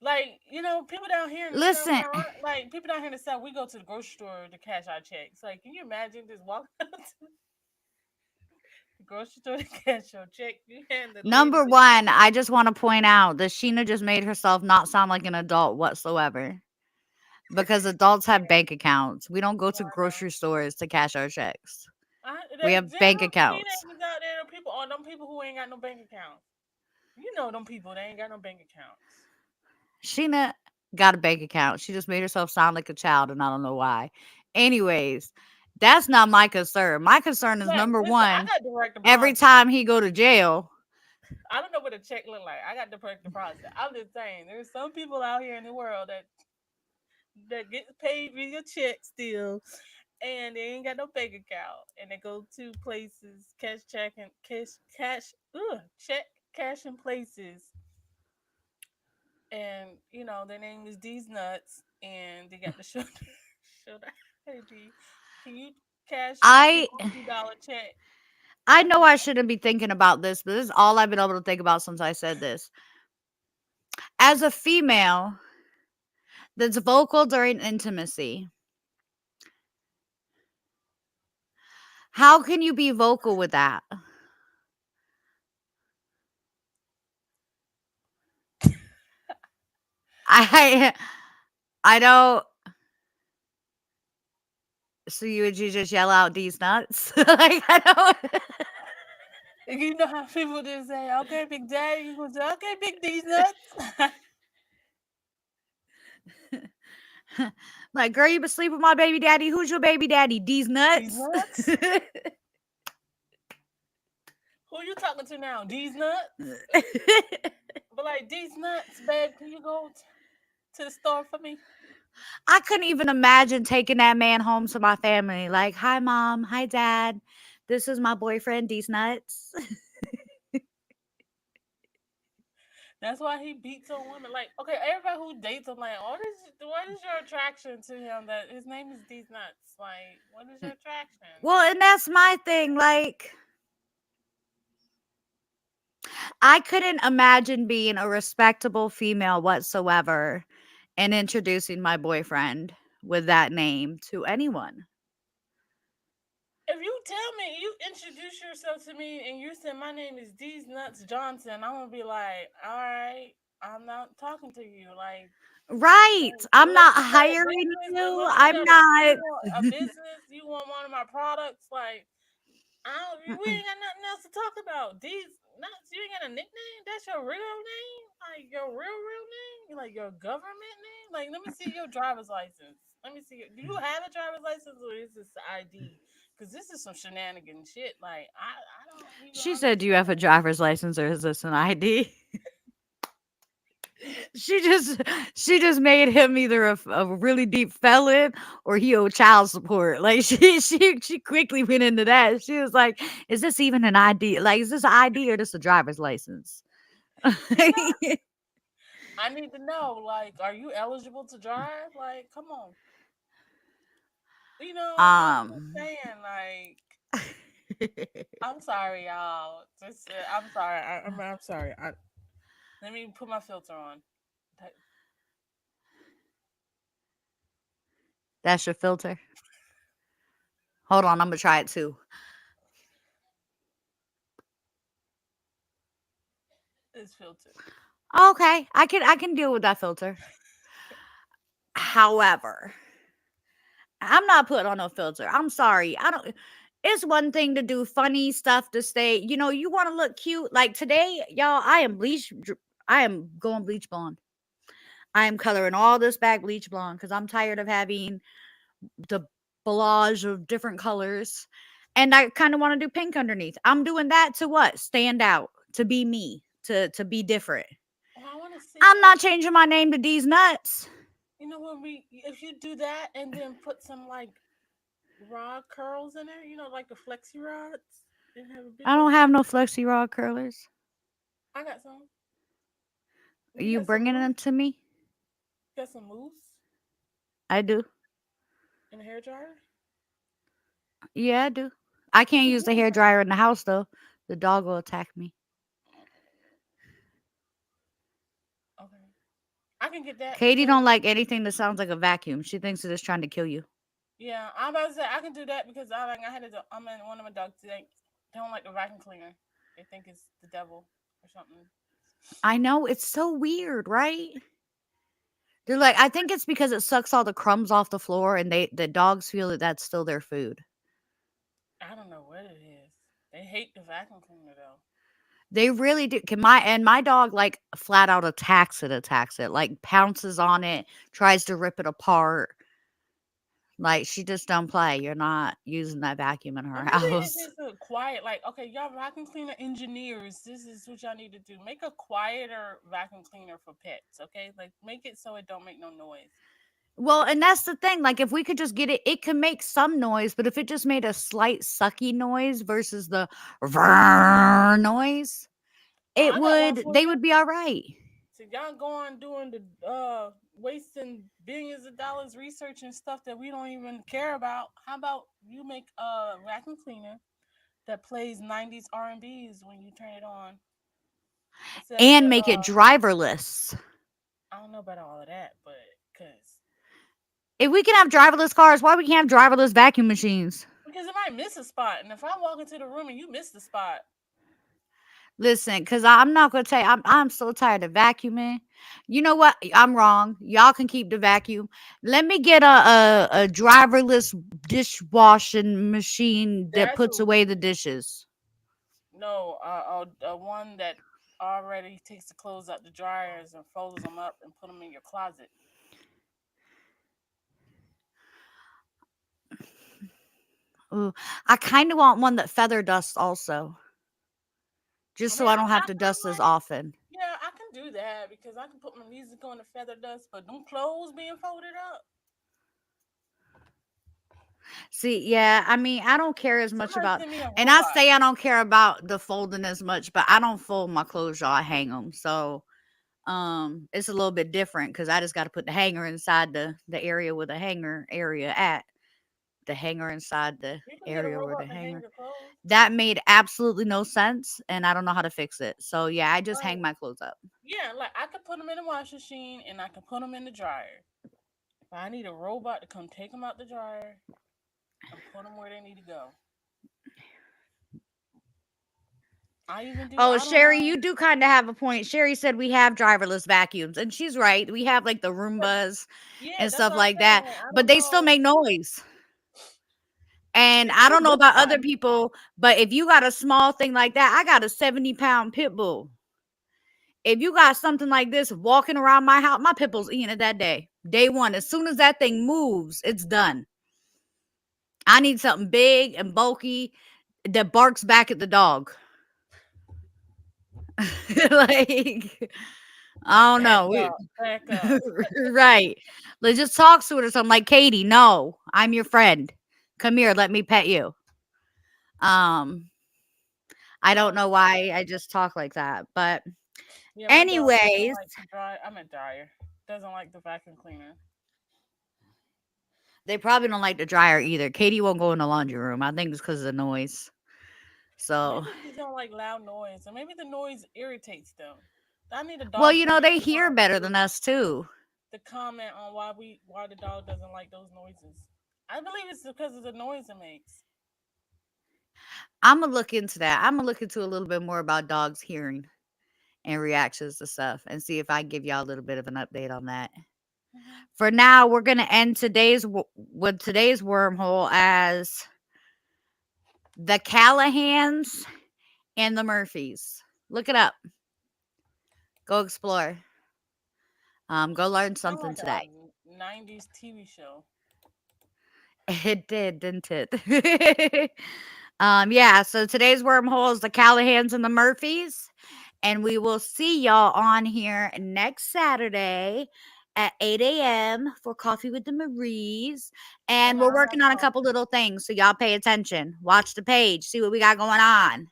Like, people down here in the South Listen, Carolina, like, people down here in the South, we go to the grocery store to cash our checks. Like, can you imagine just walking up to the grocery store to cash your check? You hand the lady number the one, I just want to point out that Sheena just made herself not sound like an adult whatsoever. Because adults have bank accounts. We don't go to water. grocery stores to cash our checks. We There's have bank them accounts. teenagers out there, people, or them people who ain't got no bank accounts. You know them people, they ain't got no bank accounts. Sheena got a bank account. She just made herself sound like a child, and I don't know why. Anyways, that's not my concern. My concern is Like, number listen, I one, got direct every deposit. time he go to jail. I don't know what a check look like. I got direct deposit. I'm just saying, there's some people out here in the world that that gets paid via check still, and they ain't got no bank account, and they go to places check cashing places, and their name is D's Nuts, and they got the shoulder shoulder ID. Can you cash my I $50 check? I I know need I shouldn't be thinking about this, but this is all I've been able to think about since I said this. As a female that's vocal during intimacy, how can you be vocal with that? I I don't. So you just yell out these nuts? Like I don't. You know how people just say, "Okay, Big Daddy," you gonna say, "Okay, Big D's Nuts." Like, girl, you been sleeping with my baby daddy. Who's your baby daddy? These D's nuts. Nuts. Who you talking to now? D's Nuts. But like D's Nuts, babe, can you go to the store for me? I couldn't even imagine taking that man home to my family. Like, hi, mom. Hi, dad. This is my boyfriend, these nuts. That's why he beats on women. Like, okay, everybody who dates him, like, what is your attraction to him? That his name is D's Nuts. Like, what is your attraction? Well, and that's my thing. Like, I couldn't imagine being a respectable female whatsoever and introducing my boyfriend with that name to anyone. If you tell me you introduce yourself to me and you say my name is D's Nuts Johnson, I'm gonna be like, all right, I'm not talking to you. Right. I'm Unless not we got a hiring business, you. unless we I'm got you not. want a business, you want one of my products, like we ain't got nothing else to talk about. These nuts, you ain't got a nickname. That's your real name, like your real name, like your government name. Like, let me see your driver's license. Let me see. Do you have a driver's license or is this ID? Because this is some shenanigan shit. Like, I don't even She said, "Do you have a understand. driver's license or is this an ID?" She just she just made him either a really deep felon or he owed child support. Like she quickly went into that. She was like, "Is this even an ID? Like, is this an ID or just a driver's license?" You know, I need to know. Like, are you eligible to drive? Like, come on. I'm just um, saying. Like, I'm sorry, y'all. Just, I'm sorry. I'm sorry. Let me put my filter on. That that's your filter. Hold on, I'm gonna try it too. is filtered. Okay, I can deal with that filter. However, I'm not putting on no filter. I'm sorry. I don't. It's one thing to do funny stuff to stay. You want to look cute. Like today, y'all. I am going bleach blonde. I am coloring all this back bleach blonde because I'm tired of having the collage of different colors, and I kind of want to do pink underneath. I'm doing that to what? Stand out. To be me. To be different. Oh, I want to see I'm you. not changing my name to these nuts. When if you do that and then put some like rod curls in there, like the flexi rods, and have a big I old. don't have no flexi rod curlers. I got some. Are You you got some bringing mousse. them to me? Got some mousse I do. in a hair dryer. Yeah, I do. I can't So use the yeah. hair dryer in the house though. The dog will attack me. Okay. I can get that Katie because don't like anything that sounds like a vacuum. She thinks it is trying to kill you. yeah, I'm about to say I can do that because I had I'm in one of my dogs. They don't like the vacuum cleaner. They think it's the devil or something. I know it's so weird, right? They're like, I think it's because it sucks all the crumbs off the floor, and the dogs feel that that's still their food. I don't know what it is. They hate the vacuum cleaner though. They really do. My dog like flat out attacks it, like pounces on it, tries to rip it apart. Like she just don't play. You're not using that vacuum in Or her maybe it's house. just a quiet, like, okay, y'all vacuum cleaner engineers, this is what y'all need to do. Make a quieter vacuum cleaner for pets, okay? Like, make it so it don't make no noise. Well, and that's the thing. Like, if we could just get it, it can make some noise, but if it just made a slight sucky noise versus the vrr noise, Oh, I got one for they you. would be all right. So y'all going doing the wasting billions of dollars researching stuff that we don't even care about. How about you make a vacuum cleaner that plays 90s R&Bs when you turn it on instead of the And make it driverless. I don't know about all of that, but cuz If we can have driverless cars, why we can't have driverless vacuum machines? because it might miss a spot, and if I walk into the room and you miss the spot, Listen, because I'm not gonna tell you, I'm so tired of vacuuming. You know what? I'm wrong. Y'all can keep the vacuum. Let me get a driverless dishwashing machine that that's puts away the dishes. no, one that already takes the clothes out the dryers and folds them up and put them in your closet. Ooh, I kind of want one that feather dusts also, I just so mean, I don't have I to feel dust as like often. yeah, I can do that because I can put my music on the feather dust, but them clothes being folded up. See, yeah, I mean, I don't care as much Somebody about, send me a and I robot. say I don't care about the folding as much, but I don't fold my clothes, y'all. I hang them. So, it's a little bit different because I just got to put the hanger inside the area where the hanger area at. The hanger inside the You can get a area where the robot to hang hanger. your clothes. That made absolutely no sense, and I don't know how to fix it. So yeah, I just hang Like my clothes up. yeah, like I could put them in the washing machine and I can put them in the dryer. But I need a robot to come take them out the dryer and put them where they need to go. I even do. Oh, I don't Sherry, know. you do kind of have a point. Sherry said we have driverless vacuums, and she's right. We have like the But Roombas yeah, and that's stuff what I'm like saying. that, Like I but don't they still know. make noise. And They I do don't know good about stuff. other people, but if you got a small thing like that, I got a 70-pound pit bull. If you got something like this walking around my house, my pit bull's eating it that day. Day one. As soon as that thing moves, it's done. I need something big and bulky that barks back at the dog. Like, I Like don't back know. up, back up. Right. Let's just talk to it or something like Katie. No, I'm your friend. Come here, let me pet you. Um, I don't Oh know no. why I just talk like that. But Yeah, my dog doesn't anyways, like to dry. I'm a dryer. Doesn't like the vacuum cleaner. they probably don't like the dryer either. Katie won't go in the laundry room. I think it's because of the noise. So, Maybe they don't like loud noise, or maybe the noise irritates them. I need a well, dog trainer they hear better than us too. to comment on why the dog doesn't like those noises. I believe it's because of the noise it makes. I'm gonna look into that. I'm gonna look into a little bit more about dogs hearing and reactions to stuff and see if I can give y'all a little bit of an update on that. Mhm. For now, we're gonna end with today's wormhole as the Callahans and the Murphys. Look it up. Go explore. Go learn Sound something like today. a '90s TV show. It did, didn't it? Yeah. So today's wormhole is the Callahans and the Murphys, and we will see y'all on here next Saturday at 8 a.m. for Coffee with the Maries. And And I we're have working on a couple coffee. little things, so y'all pay attention. Watch the page, see what we got going on.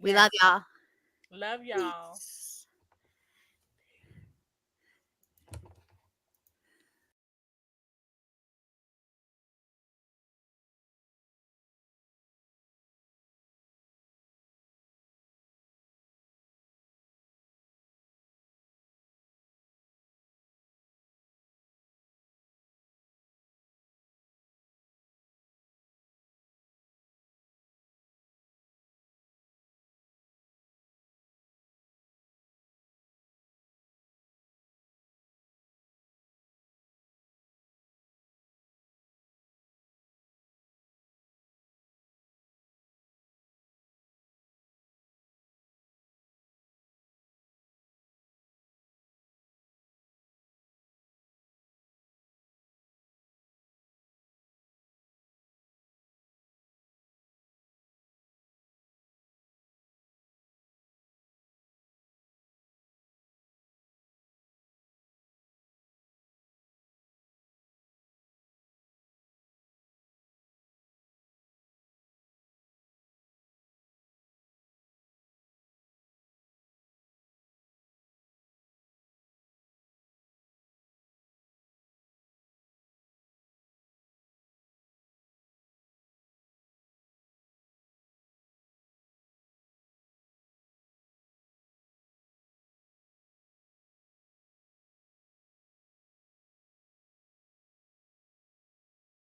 We love Yes, y'all. love y'all. Peace.